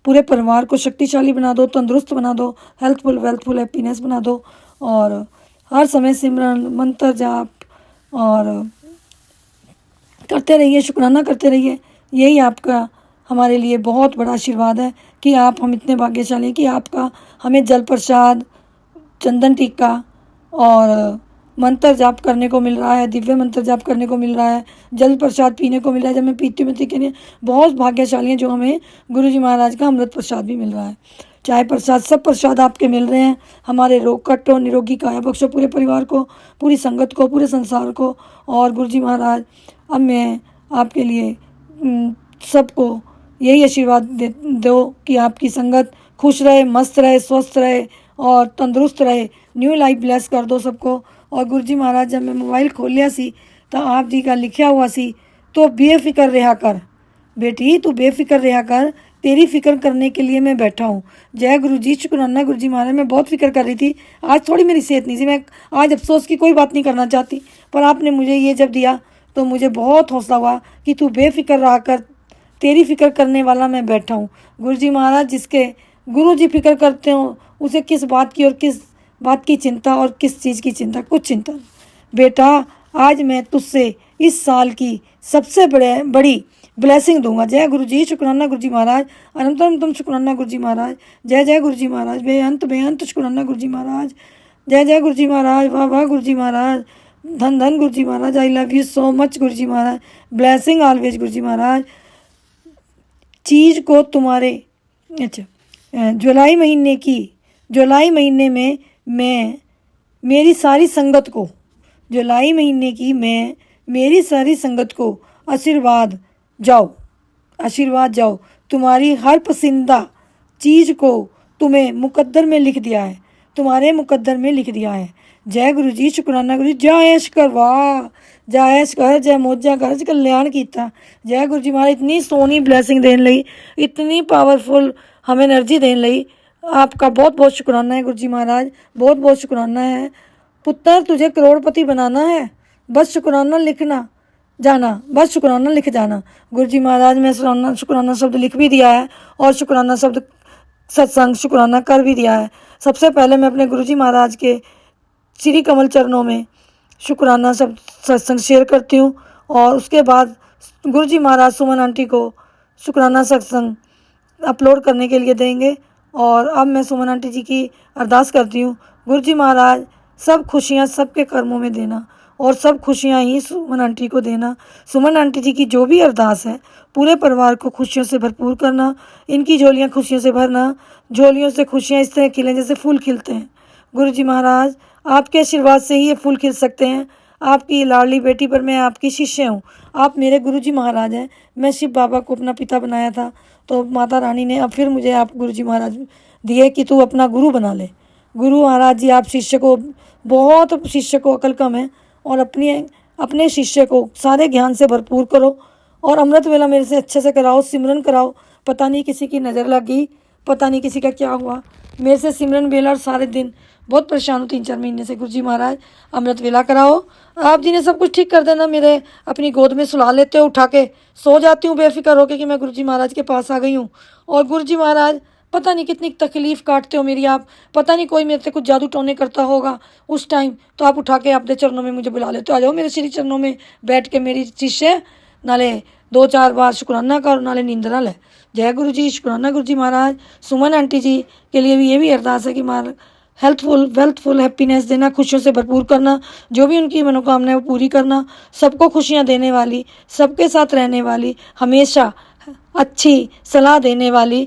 पूरे परिवार को शक्तिशाली बना दो, तंदुरुस्त बना दो, हेल्थफुल वेल्थफुल हैप्पीनेस बना दो, और हर समय सिमरन मंत्र जाप और करते रहिए, शुक्राना करते रहिए। यही आपका हमारे लिए बहुत बड़ा आशीर्वाद है कि आप हम इतने भाग्यशाली हैं कि आपका हमें जल प्रसाद, चंदन टीका और मंत्र जाप करने को मिल रहा है, दिव्य मंत्र जाप करने को मिल रहा है, जल प्रसाद पीने को मिल रहा है। जब मैं पीती हूँ मैं कहती बहुत भाग्यशाली हैं जो हमें गुरु जी महाराज का अमृत प्रसाद भी मिल रहा है, चाय प्रसाद, सब प्रसाद आपके मिल रहे हैं। हमारे रोग कटो, निरोगी काया बख्शो पूरे परिवार को, पूरी संगत को, पूरे संसार को। और गुरु जी महाराज अब मैं आपके लिए सबको यही आशीर्वाद दो कि आपकी संगत खुश रहे, मस्त रहे, स्वस्थ रहे और तंदुरुस्त रहे। न्यू लाइफ ब्लेस कर दो सबको। और गुरु जी महाराज जब मैं मोबाइल खोलिया सी तो आप जी का लिखा हुआ सी, तो बेफिक्र रहा कर बेटी, तू बेफिक्र रहा कर, तेरी फिक्र करने के लिए मैं बैठा हूँ। जय गुरु जी, शुक्राना गुरु जी महाराज। मैं बहुत फिक्र कर रही थी, आज थोड़ी मेरी सेहत नहीं थी, मैं आज अफसोस की कोई बात नहीं करना चाहती, पर आपने मुझे ये जब दिया तो मुझे बहुत हौसला हुआ कि तू बेफिक्र रहा कर, तेरी फिक्र करने वाला मैं बैठा हूँ। गुरु जी महाराज जिसके गुरु जी फिक्र करते हो उसे किस बात की और किस बात की चिंता और किस चीज़ की चिंता, कुछ चिंता नहीं। बेटा आज मैं तुझसे इस साल की सबसे बड़ी ब्लेसिंग दूंगा। जय गुरु जी, शुक्राना गुरु जी महाराज, अनंतम शुक्राना गुरु जी महाराज, जय जय गुरु जी महाराज, बेअंत शुक्राना गुरु जी महाराज, जय जय गुरु जी महाराज, वाह वाह गुरु जी महाराज, धन धन गुरु जी महाराज, I love you so much guru ji Maharaj, blessing always गुरु जी महाराज। चीज़ को तुम्हारे जुलाई महीने में मैं मेरी सारी संगत को, जुलाई महीने की मैं मेरी सारी संगत को आशीर्वाद जाओ, तुम्हारी हर पसंदीदा चीज़ को तुम्हें मुकद्दर में लिख दिया है, तुम्हारे मुकद्दर में लिख दिया है। जय गुरु जी, शुक्राना गुरु जी, जय ऐश कर, वाह जय ऐश कर, जय मौजा कर, कल्याण किया। जय गुरु जी महाराज, इतनी सोहनी ब्लैसिंग देने लई, इतनी पावरफुल हमें एनर्जी देने लई आपका बहुत बहुत शुक्राना है गुरु जी महाराज, बहुत बहुत शुक्राना है। पुत्र तुझे करोड़पति बनाना है, बस शुक्राना लिखना जाना, बस शुक्राना लिख जाना। गुरु जी महाराज मैं शुक्राना शब्द लिख भी दिया है और शुक्राना शब्द सत्संग शुक्राना कर भी दिया है। सबसे पहले मैं अपने गुरु जी महाराज के श्री कमल चरणों में शुक्राना शब्द सत्संग शेयर करती हूँ, और उसके बाद गुरु जी महाराज सुमन आंटी को शुक्राना सत्संग अपलोड करने के लिए देंगे। और अब मैं सुमन आंटी जी की अरदास करती हूँ, गुरु जी महाराज सब खुशियाँ सबके कर्मों में देना और सब खुशियाँ ही सुमन आंटी को देना। सुमन आंटी जी की जो भी अरदास है पूरे परिवार को खुशियों से भरपूर करना, इनकी झोलियाँ खुशियों से भरना, झोलियों से खुशियाँ इस तरह खिलें जैसे फूल खिलते हैं। गुरु जी महाराज आपके आशीर्वाद से ही ये फूल खिल सकते हैं। आपकी लाडली बेटी पर मैं आपकी शिष्य हूँ, आप मेरे गुरु जी महाराज हैं। मैं शिव बाबा को अपना पिता बनाया था, तो माता रानी ने अब फिर मुझे आप गुरु जी महाराज दिए कि तू अपना गुरु बना ले। गुरु महाराज जी आप शिष्य को, बहुत शिष्य को अकल कम है, और अपने शिष्य को सारे ज्ञान से भरपूर करो और अमृत वेला मेरे से अच्छे से कराओ, सिमरन कराओ। पता नहीं किसी की नज़र लग गई, पता नहीं किसी का क्या हुआ। मेरे से सिमरन बेला और सारे दिन बहुत परेशान हूँ 3-4 महीने से। गुरुजी महाराज अमृत वेला कराओ, आप जी ने सब कुछ ठीक कर देना। मेरे अपनी गोद में सुला लेते हो, उठा के सो जाती हूँ बेफिक्र होकर कि मैं गुरुजी महाराज के पास आ गई हूँ। और गुरुजी महाराज पता नहीं कितनी तकलीफ़ काटते हो मेरी आप, पता नहीं कोई मेरे से कुछ जादू टोने करता होगा उस टाइम, तो आप उठा के अपने चरणों में मुझे बुला लेते हो। आ जाओ मेरे श्री चरणों में बैठ के मेरी शिष्य नाले 2-4 बार शुक्राना करो, नाले नींदरा ले। जय गुरु जी, शुक्राना गुरु जी महाराज। सुमन आंटी जी के लिए भी ये भी अरदास है कि मार हेल्थफुल वेल्थफुल हैप्पीनेस देना, खुशियों से भरपूर करना, जो भी उनकी मनोकामना है वो पूरी करना, सबको खुशियाँ देने वाली, सबके साथ रहने वाली, हमेशा अच्छी सलाह देने वाली,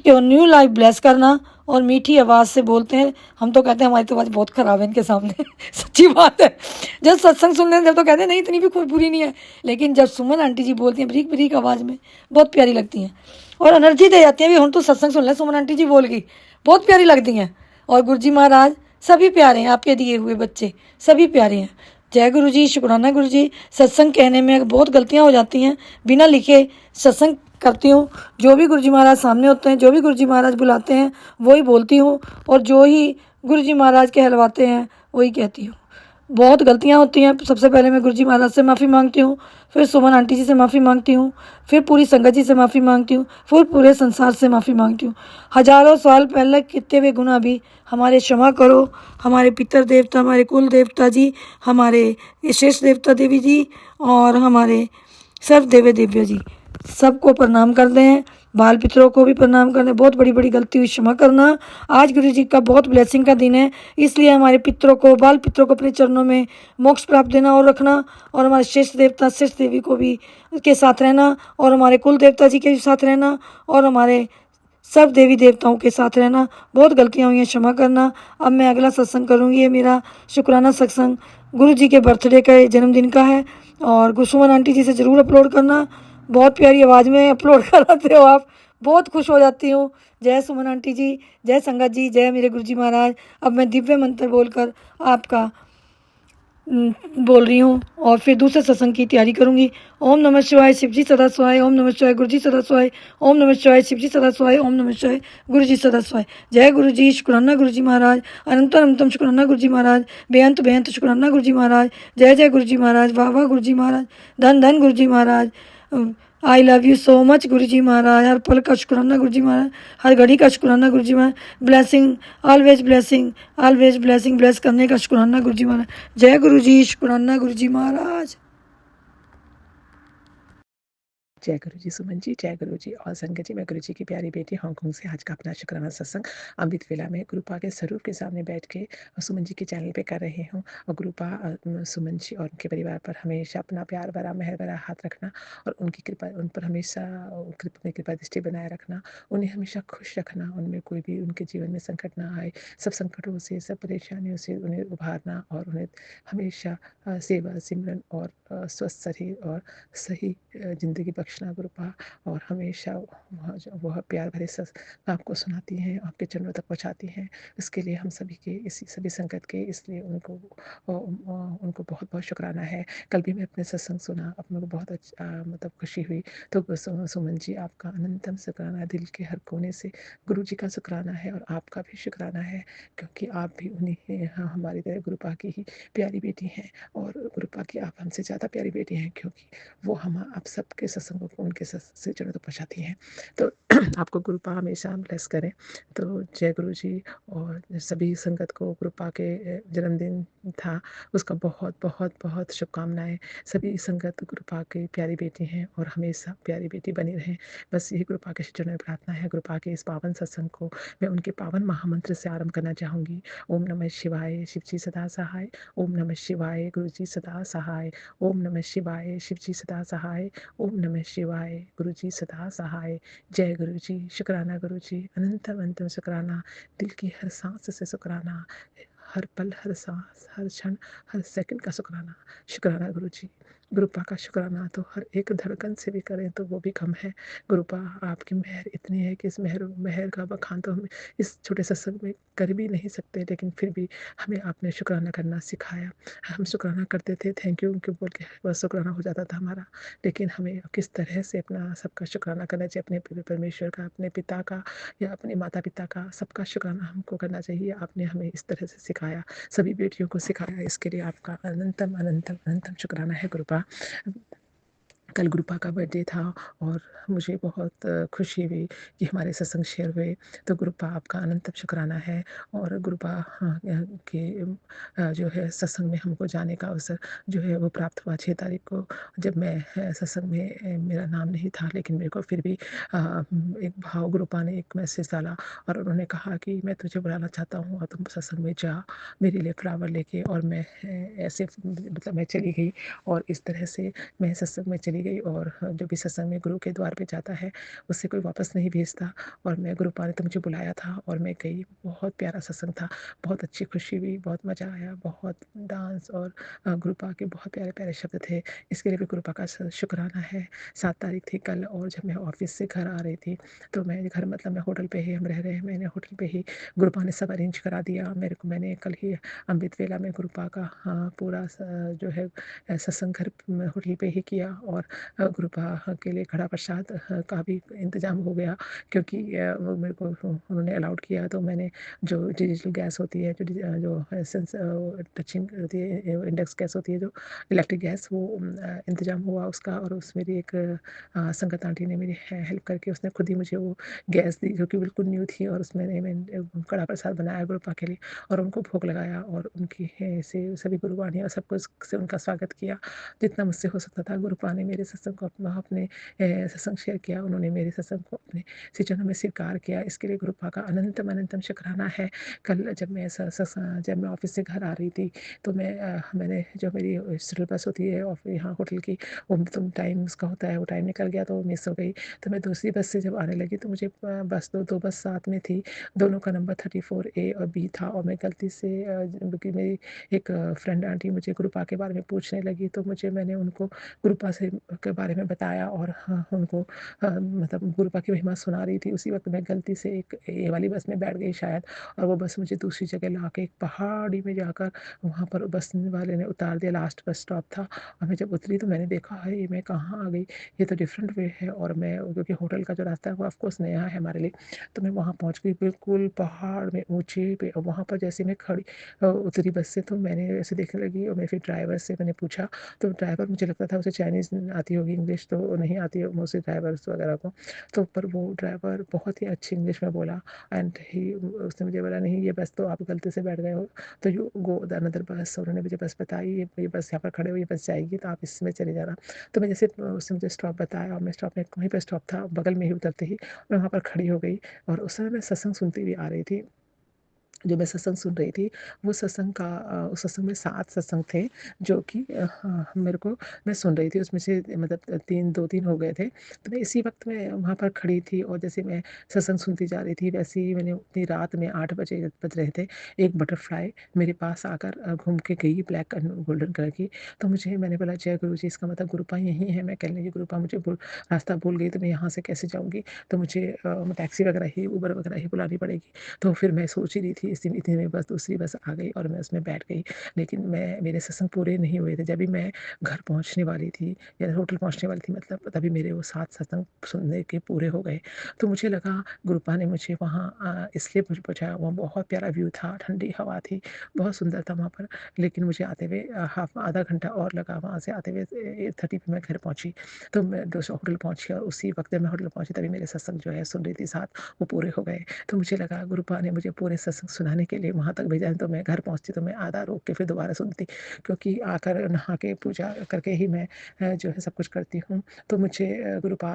कि न्यू लाइफ ब्लेस करना। और मीठी आवाज़ से बोलते हैं, हम तो कहते हैं हमारी तो आवाज़ बहुत ख़राब है इनके सामने सच्ची बात है। जब सत्संग सुनते हैं जब तो कहते हैं नहीं इतनी भी कोई बुरी नहीं है, लेकिन जब सुमन आंटी जी बोलती हैं बरीक बरीक आवाज़ में, बहुत प्यारी लगती हैं और एनर्जी दे जाती हैं। भी हम तो सत्संग सुन लें, सुमन आंटी जी बोल गई, बहुत प्यारी लगती हैं। और गुरुजी महाराज सभी प्यारे हैं, आपके दिए हुए बच्चे सभी प्यारे हैं। जय गुरु जी, शुक्राना गुरु जी। सत्संग कहने में बहुत गलतियाँ हो जाती हैं, बिना लिखे सत्संग करती हूँ। जो भी गुरुजी महाराज सामने होते हैं, जो भी गुरुजी महाराज बुलाते हैं वही बोलती हूँ, और जो ही गुरुजी महाराज कहलवाते हैं वही कहती हूँ। बहुत गलतियाँ होती हैं। सबसे पहले मैं गुरुजी महाराज से माफ़ी मांगती हूँ, फिर सुमन आंटी जी से माफ़ी मांगती हूँ, फिर पूरी संगत जी से माफ़ी मांगती हूँ, फिर पूरे संसार से माफ़ी मांगती हूँ। हजारों साल पहले कितने हुए गुनाह भी हमारे क्षमा करो। हमारे पितर देवता, हमारे कुल देवता जी, हमारे शेष देवता देवी जी और हमारे सर्व देवे देव्य जी, सबको प्रणाम करते हैं। बाल पितरों को भी प्रणाम करते हैं। बहुत बड़ी बड़ी गलती हुई, क्षमा करना। आज गुरु जी का बहुत ब्लेसिंग का दिन है, इसलिए हमारे पितरों को, बाल पितरों को अपने चरणों में मोक्ष प्राप्त देना और रखना, और हमारे श्रेष्ठ देवता श्रेष्ठ देवी को भी के साथ रहना, और हमारे कुल देवता जी के भी साथ रहना, और हमारे सब देवी देवताओं के साथ रहना। बहुत गलतियाँ हुई हैं, क्षमा करना। अब मैं अगला सत्संग करूँगी। ये मेरा शुक्राना सत्संग गुरु जी के बर्थडे का जन्मदिन का है, और गुरसुमन आंटी जी से ज़रूर अपलोड करना। बहुत प्यारी आवाज़ में अपलोड कराते हो आप, बहुत खुश हो जाती हूँ। जय सुमन आंटी जी, जय संगत जी, जय मेरे गुरुजी महाराज। अब मैं दिव्य मंत्र बोलकर आपका बोल रही हूँ और फिर दूसरे सत्संग की तैयारी करूँगी। ओम नमः शिवाय, शिव जी सदा स्वाय। ओम नमः शिवाय, गुरु जी सदा स्वाय। ओम नमः शिवाय, शिव जी सदा स्वाय। ओम नमः शिवाय, गुरु जी सदा स्वाय। जय गुरु जी, शुक्राना गुरु जी महाराज। अनंत अनंतम शुक्राना गुरु जी महाराज। बेअंत बेअंत शुक्राना गुरु जी महाराज। जय जय गुरु जी महाराज। वाह वाह गुरु जी महाराज। धन धन गुरु जी महाराज। I love you so much guru ji महाराज। हर पल का शुक्राना गुरु जी महाराज, हर घड़ी का शुक्राना गुरु जी महाराज। ब्लेसिंग ऑलवेज ब्लेसिंग ब्लेस करने का शुक्राना गुरु जी महाराज। जय गुरु जी, शुक्राना गुरु जी महाराज। जय गुरु जी, सुमन जी, जय गुरु जी और संगत जी। मैं गुरु जी की प्यारी बेटी हांगकांग से आज का अपना शुक्राना सत्संग अमृत वेला में गुरुपा के स्वरूप के सामने बैठ के सुमन जी के चैनल पे कर रही हूँ। और गुरुपा सुमन जी और उनके परिवार पर हमेशा अपना प्यार भरा मेहर भरा हाथ रखना, और उनकी कृपा, उन पर हमेशा कृपा दृष्टि बनाए रखना, उन्हें हमेशा खुश रखना, उनमें कोई भी उनके जीवन में संकट ना आए, सब संकटों से, सब परेशानियों से उन्हें उभारना, और उन्हें हमेशा सेवा सिमरन और स्वस्थ शरीर और सही ज़िंदगी बख्शना गुरुपा। और हमेशा वह प्यार भरे आपको सुनाती हैं, आपके चरणों तक पहुँचाती हैं। इसके लिए हम सभी के, इसी सभी संगत के, इसलिए उनको बहुत बहुत शुक्राना है। कल भी मैं अपने सत्संग सुना, अपने को बहुत मतलब खुशी हुई। तो सुमन जी, आपका अनंतम शुक्राना, दिल के हर कोने से गुरु जी का शुक्राना है, और आपका भी शुक्राना है, क्योंकि आप भी उन्हीं हमारी तरह गुरुपा की ही प्यारी बेटी हैं, और गुरुपा की आप हमसे ज़्यादा प्यारी बेटी हैं, क्योंकि वो हम आप सबके सत्संगों को उनके से चरणों तक पहुँचाती हैं। तो आपको गुरुपा हमेशा ब्लेस करें। तो जय गुरु जी, और सभी संगत को गुरुपा के जन्मदिन था, उसका बहुत बहुत बहुत शुभकामनाएं। सभी संगत गुरुपा की प्यारी बेटी हैं और हमेशा प्यारी बेटी बनी रहें, बस यही गुरुपा के चरणों में प्रार्थना है। गुरुपा के इस पावन सत्संग को मैं उनके पावन महामंत्र से आरंभ करना चाहूँगी। ओम नमः शिवाय, शिव जी सदा सहाय। ओम नमः शिवाय, गुरु जी सदा सहाय। ओम नमः शिवाय, शिव जी सदा सहाय। ओम नमः शिवाय, गुरु जी सदा सहाय। जय गुरु जी, शुक्राना गुरु जी, अनंतम अनंतम शुक्राना, दिल की हर सांस से शुक्राना, हर पल, हर सांस, हर क्षण, हर सेकंड का शुक्राना। शुक्राना गुरुजी। गुरुपा का शुक्राना तो हर एक धड़कन से भी करें तो वो भी कम है। गुरुपा आपकी मेहर इतनी है कि इस मेहर मेहर का बखान तो हम इस छोटे सत्संग में कर भी नहीं सकते, लेकिन फिर भी हमें आपने शुक्राना करना सिखाया। हम शुक्राना करते थे, थैंक यू क्यों बोल के बस शुक्राना हो जाता था हमारा। लेकिन हमें किस तरह से अपना सबका शुक्राना करना चाहिए, अपने परमेश्वर का, अपने पिता का या अपने माता पिता का, सबका शुक्राना हमको करना चाहिए। आपने हमें इस तरह से सिखाया, सभी बेटियों को सिखाया। इसके लिए आपका अनंतम अनंतम अनंतम शुक्राना है गुरुपा। कल गुरुपा का बर्थडे था और मुझे बहुत खुशी हुई कि हमारे सत्संग शेयर हुए। तो गुरुपा आपका अनंतम शुक्राना है। और गुरुपा के जो है सत्संग में हमको जाने का अवसर जो है वो प्राप्त हुआ 6 तारीख को, जब मैं सत्संग में मेरा नाम नहीं था, लेकिन मेरे को फिर भी एक भाव गुरुपा ने एक मैसेज डाला और उन्होंने कहा कि मैं तुझे बुलाना चाहता हूँ और तुम सत्संग में जा मेरे लिए फ्लावर लेके। और मैं ऐसे मतलब मैं चली गई और इस तरह से मैं सत्संग में चली गई। और जो भी सत्संग में गुरु के द्वार पे जाता है उससे कोई वापस नहीं भेजता। और मैं गुरुपा ने तो मुझे बुलाया था और मैं गई। बहुत प्यारा सत्संग था, बहुत अच्छी खुशी हुई, बहुत मज़ा आया, बहुत डांस और गुरुपा के बहुत प्यारे प्यारे शब्द थे। इसके लिए भी गुरुपा का शुक्राना है। 7 तारीख थी कल और जब मैं ऑफिस से घर आ रही थी तो मैं घर मतलब मैं होटल पे ही हम रह रहे हैं, मैंने होटल पे ही गुरुपा ने सब अरेंज करा दिया मेरे को। मैंने कल ही अमृत वेला में गुरुपा का पूरा जो है सत्संग घर होटल पे ही किया। और गुरुपा के लिए खड़ा प्रसाद का भी इंतजाम हो गया, क्योंकि वो मेरे को उन्होंने अलाउड किया। तो मैंने जो डिजिटल गैस होती है, जो टचिंग होती है, इंडेक्स गैस होती है, जो इलेक्ट्रिक गैस, वो इंतजाम हुआ उसका। और उस मेरी एक संगत आंटी ने मेरी हेल्प करके उसने खुद ही मुझे वो गैस दी, जो कि बिल्कुल न्यू थी। और उसमें मैंने कड़ा प्रसाद बनाया गुरुपा के लिए और उनको भोग लगाया और उनकी से सभी गुरुवाणी और सबको से उनका स्वागत किया जितना मुझसे हो सकता था। गुरुपा ने मेरे सत्संग को अपने सत्संग शेयर किया, उन्होंने मेरे सत्संग को अपने श्री चरणों में स्वीकार किया। इसके लिए गुरुपा का अनंतम अनंतम शुक्राना है। कल जब मैं ऑफिस से घर आ रही थी तो मैंने जो मेरी शटल बस होती है और यहाँ होटल की, वो तुम टाइम उसका होता है, वो टाइम निकल गया तो मिस हो गई। तो मैं दूसरी बस से जब आने लगी तो मुझे बस दो बस साथ में थी, दोनों का नंबर 34A और B था। और मैं गलती से क्योंकि मेरी एक फ्रेंड आंटी मुझे गुरुपा के बारे में पूछने लगी तो मैंने उनको गुरुपा से के बारे में बताया और उनको मतलब गुरुपा की महिमा सुना रही थी। उसी वक्त मैं गलती से एक ए वाली बस में बैठ गई शायद, और वो बस मुझे दूसरी जगह ला के एक पहाड़ी में जाकर वहाँ पर बस वाले ने उतार दिया। लास्ट बस स्टॉप था और मैं जब उतरी तो मैंने देखा है मैं कहाँ आ गई, ये तो डिफरेंट वे है। और मैं क्योंकि होटल का जो रास्ता है वो ऑफकोर्स नया है हमारे लिए, तो मैं वहाँ पहुँच गई बिल्कुल पहाड़ में ऊँचे पे। और वहाँ पर जैसे मैं खड़ी उतरी बस से तो मैंने ऐसे देखने लगी और मैं फिर ड्राइवर से मैंने पूछा, तो ड्राइवर मुझे लगता था उसे चाइनीज़ आती होगी, इंग्लिश तो नहीं आती है मोस्टली ड्राइवर्स वगैरह को। तो पर वो ड्राइवर बहुत ही अच्छी इंग्लिश में बोला एंड ही उसने मुझे बोला, नहीं ये बस तो आप गलती से बैठ गए हो, तो यू गो द अनदर बस। उन्होंने मुझे बस बताई, ये बस यहाँ पर खड़े हो, ये बस जाएगी तो आप इसमें चले जाना। तो मैं जैसे उसने मुझे स्टॉप बताया और मैं स्टॉप में वहीं पर स्टॉप था बगल में ही, उतरते ही मैं वहाँ पर खड़ी हो गई। और उस समय मैं सत्संग सुनती हुई आ रही थी। जो मैं सत्संग सुन रही थी वो सत्संग का उस सत्संग में 7 सत्संग थे जो कि मेरे को मैं सुन रही थी, उसमें से मतलब 2-3 हो गए थे। तो मैं इसी वक्त में वहाँ पर खड़ी थी और जैसे मैं सत्संग सुनती जा रही थी वैसे ही मैंने उतनी रात में 8 बज रहे थे, एक बटरफ्लाई मेरे पास आकर घूम के गई, ब्लैक एंड गोल्डन कलर की। तो मैंने बोला जय गुरु जी, इसका मतलब गुरुपा यहीं है। मैं कहने लगी गुरुपा मुझे रास्ता भूल गई तो मैं यहाँ से कैसे जाऊँगी, तो मुझे टैक्सी वगैरह ही, उबर वगैरह ही बुलानी पड़ेगी। तो फिर मैं सोच ही रही थी, इतनी में बस दूसरी बस आ गई और मैं उसमें बैठ गई। लेकिन मेरे सत्संग पूरे नहीं हुए थे। जब भी मैं घर पहुँचने वाली थी या होटल पहुँचने वाली थी मतलब, तभी मेरे वो 7 सत्संग सुनने के पूरे हो गए। तो मुझे लगा गुरुपा ने मुझे वहाँ इसलिए मुझे पहुँचाया। वहाँ बहुत प्यारा व्यू था, ठंडी हवा थी, बहुत सुंदर था वहाँ पर। लेकिन मुझे आते हुए आधा घंटा और लगा। वहाँ से आते हुए 8:30 पे मैं घर पहुँची। तो मैं होटल पहुँची और उसी वक्त मैं होटल पहुँची तभी मेरे सत्संग जो है सुन रही थी 7, वो पूरे हो गए। तो मुझे लगा गुरुपा ने मुझे पूरे सत्संग सुनाने के लिए वहाँ तक भेजा है। तो मैं घर पहुँचती तो मैं आधा रोक के फिर दोबारा सुनती, क्योंकि आकर नहा के पूजा करके ही मैं जो है सब कुछ करती हूँ। तो मुझे गुरुपा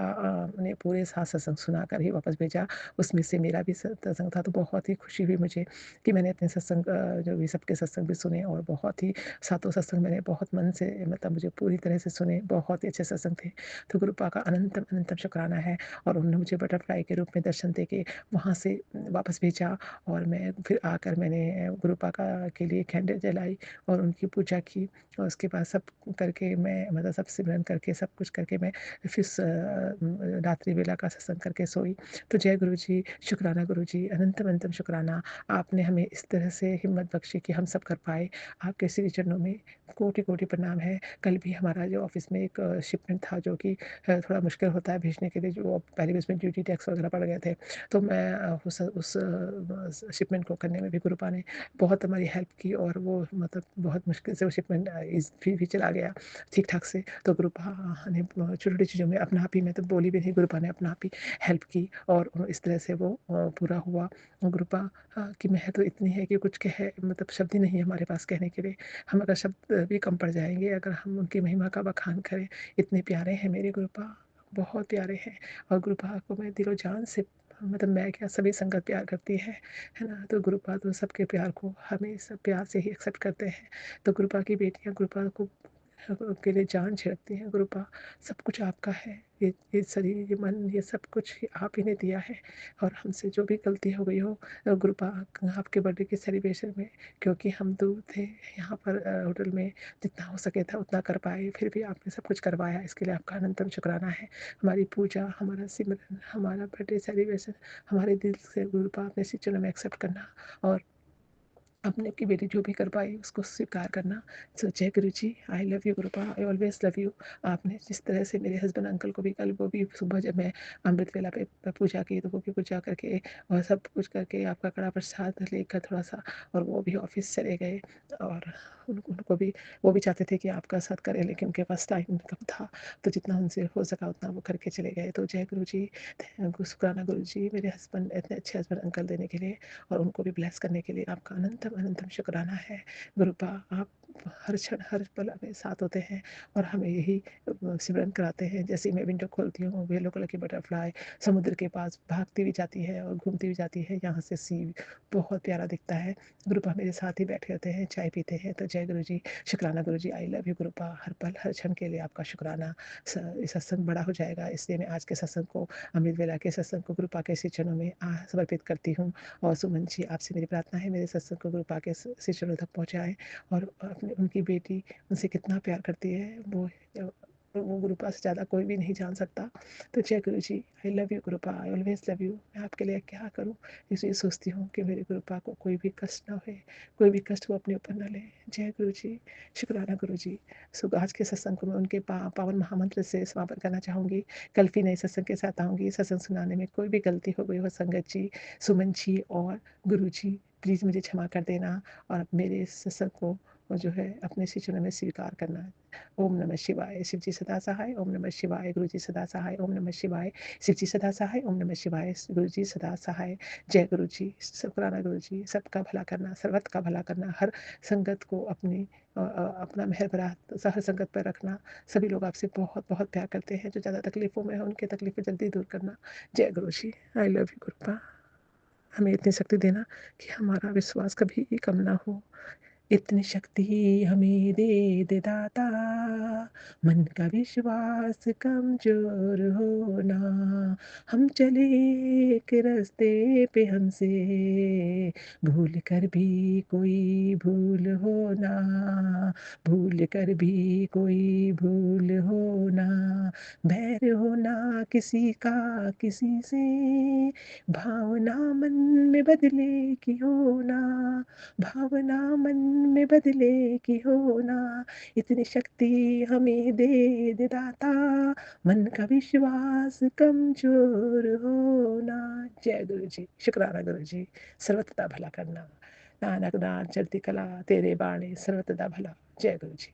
ने पूरे 7 सत्संग सुना कर ही वापस भेजा। उसमें से मेरा भी सत्संग था। तो बहुत ही खुशी हुई मुझे कि मैंने अपने सत्संग जो भी सबके सत्संग भी सुने और बहुत ही 7 सत्संग मैंने बहुत मन से मतलब मुझे पूरी तरह से सुने, बहुत ही अच्छे सत्संग थे। तो गुरुपा का अनंतम अनंतम शुक्राना है। और उन्होंने मुझे बटरफ्लाई के रूप में दर्शन दे के वहाँ से वापस भेजा और मैं फिर फिर आकर मैंने गुरुपा के लिए कैंडल जलाई और उनकी पूजा की और उसके बाद सब करके मैं मतलब सब सिमरन करके सब कुछ करके मैं फिर रात्रि वेला का सत्संग करके सोई। तो जय गुरु जी, शुक्राना गुरु जी, अनंतम अनंतम शुक्राना। आपने हमें इस तरह से हिम्मत बख्शी कि हम सब कर पाए। आपके श्री चरणों में कोटि कोटि प्रणाम है। कल भी हमारा जो ऑफिस में एक शिपमेंट था जो कि थोड़ा मुश्किल होता है भेजने के लिए, जो पहले भी उसमें ड्यूटी टैक्स वगैरह पड़ गए थे। तो मैं उस शिपमेंट को करने में भी गुरुपा ने बहुत हमारी हेल्प की और वो मतलब बहुत मुश्किल से वो शिपमेंट भी चला गया ठीक ठाक से। तो गुरुपा ने छोटी छोटी चीज़ों में अपना आप ही, मैं तो बोली भी नहीं, गुरुपा ने अपना आप ही हेल्प की और इस तरह से वो पूरा हुआ। गुरुपा की महत्व इतनी है कि कुछ कहे मतलब शब्द ही नहीं है हमारे पास कहने के लिए। हम अगर शब्द भी कम पड़ जाएंगे अगर हम उनकी महिमा का बखान करें। इतने प्यारे हैं मेरे गुरुपा, बहुत प्यारे हैं। और गुरुपा को मैं दिलो जान से मतलब मैं क्या सभी संगत प्यार करती है ना। तो गुरुपा तो सबके प्यार को हमें सब प्यार से ही एक्सेप्ट करते हैं। तो गुरुपा की बेटियां गुरुपा को के लिए जान छिड़कती हैं। गुरुपा सब कुछ आपका है, ये शरीर, ये मन, ये सब कुछ ही आप ही ने दिया है। और हमसे जो भी गलती हो गई हो गुरुपा आपके बर्थडे के सेलिब्रेशन में, क्योंकि हम दूर थे यहाँ पर होटल में, जितना हो सके था उतना कर पाए, फिर भी आपने सब कुछ करवाया, इसके लिए आपका अनंतम शुक्राना है। हमारी पूजा, हमारा सिमरन, हमारा बर्थडे सेलिब्रेशन हमारे दिल से गुरुपा अपने श्री चरणों में एक्सेप्ट करना और अपने की बेटी जो भी कर पाई उसको स्वीकार करना। सो जय guru ji, I love you गुरुपा, आई ऑलवेज लव यू। आपने जिस तरह से मेरे हस्बैंड अंकल को भी कल वो भी सुबह जब मैं अमृत वेला पे पूजा की तो वो भी पूजा करके और सब कुछ करके आपका कड़ा प्रसाद लेकर थोड़ा सा और वो भी ऑफिस चले गए। और उनको भी वो भी चाहते थे कि आपका साथ करें लेकिन उनके पास टाइम कम था, तो जितना उनसे हो सका उतना वो करके चले गए। तो जय गुरु जी, शुक्राना गुरु जी मेरे हस्बैंड, इतने अच्छे हस्बैंड अंकल देने के लिए और उनको भी ब्लेस करने के लिए आपका अनंतम अनंतम शुक्राना है। गुरुपा आप हर क्षण हर पल हमें साथ होते हैं और हमें यही सिमरन कराते हैं। जैसे ही मैं विंडो खोलती हूँ येलो कलर की बटरफ्लाई समुद्र के पास भागती भी जाती है और घूमती भी जाती है, यहाँ से सी बहुत प्यारा दिखता है। गुरुपा मेरे साथ ही बैठे होते हैं, चाय पीते हैं। तो जय गुरु जी, शुक्राना गुरु जी, आई लव यू गुरुपा। हर पल हर क्षण के लिए आपका शुक्राना। सत्संग बड़ा हो जाएगा इसलिए मैं आज के सत्संग को, अमृत वेला के सत्संग को गुरुपा के श्री चरणों में समर्पित करती हूँ। और सुमन जी, आपसे मेरी प्रार्थना है मेरे सत्संग को गुरुपा के श्री चरणों तक पहुँचाएं और अपने उनकी बेटी उनसे कितना प्यार करती है वो गुरुपा से ज़्यादा कोई भी नहीं जान सकता। तो जय guru ji, I love you गुरुपा, आई ऑलवेज लव यू। मैं आपके लिए क्या करूँ इसलिए सोचती हूँ कि मेरे गुरुपा को कोई भी कष्ट ना हो, कोई भी कष्ट वो अपने ऊपर न ले। जय गुरु जी, शुक्राना गुरु जी। सो आज के सत्संग को मैं उनके पावन महामंत्र से समापन करना चाहूँगी। कल फिर नए सत्संग के साथ आऊँगी। सत्संग सुनाने में कोई भी गलती हो गई हो संगत जी, सुमन जी और गुरु जी, प्लीज़ मुझे क्षमा कर देना और मेरे इस सत्संग को जो है अपने श्री चरणों में स्वीकार करना। ओम नमः शिवाय। शिव जी सदा सहाय। ओम नमः शिवाय। गुरु जी सदा सहाय। ओम नमः शिवाय। शिव जी सदा सहाय। ओम नमः शिवाय। गुरु जी सदा सहाय। जय गुरु जी, शुक्राना गुरु जी। सबका भला करना, सर्वत्र का भला करना, हर संगत को अपनी अपना मेहर भरा हर संगत पर रखना। सभी लोग आपसे बहुत बहुत प्यार करते हैं। जो ज़्यादा तकलीफों में है उनकी तकलीफें जल्दी दूर करना। जय guru ji, I love you गुरुपा। हमें इतनी शक्ति देना कि हमारा विश्वास कभी कम ना हो। इतनी शक्ति हमें दे दे दाता, मन का विश्वास कमजोर होना। हम चले एक रास्ते पे हमसे भूल कर भी कोई भूल होना, भूल कर भी कोई भूल होना। बैर होना किसी का किसी से, भावना मन में बदले की होना, भावना मन में बदले की होना। इतनी शक्ति हमें दे दे दाता, मन का विश्वास कमजोर होना। जय गुरु जी, शुक्राना गुरु जी। सर्वत्र भला करना, नानक नाम चढ़ती कला तेरे बाणे सर्वत्र भला। जय गुरु जी।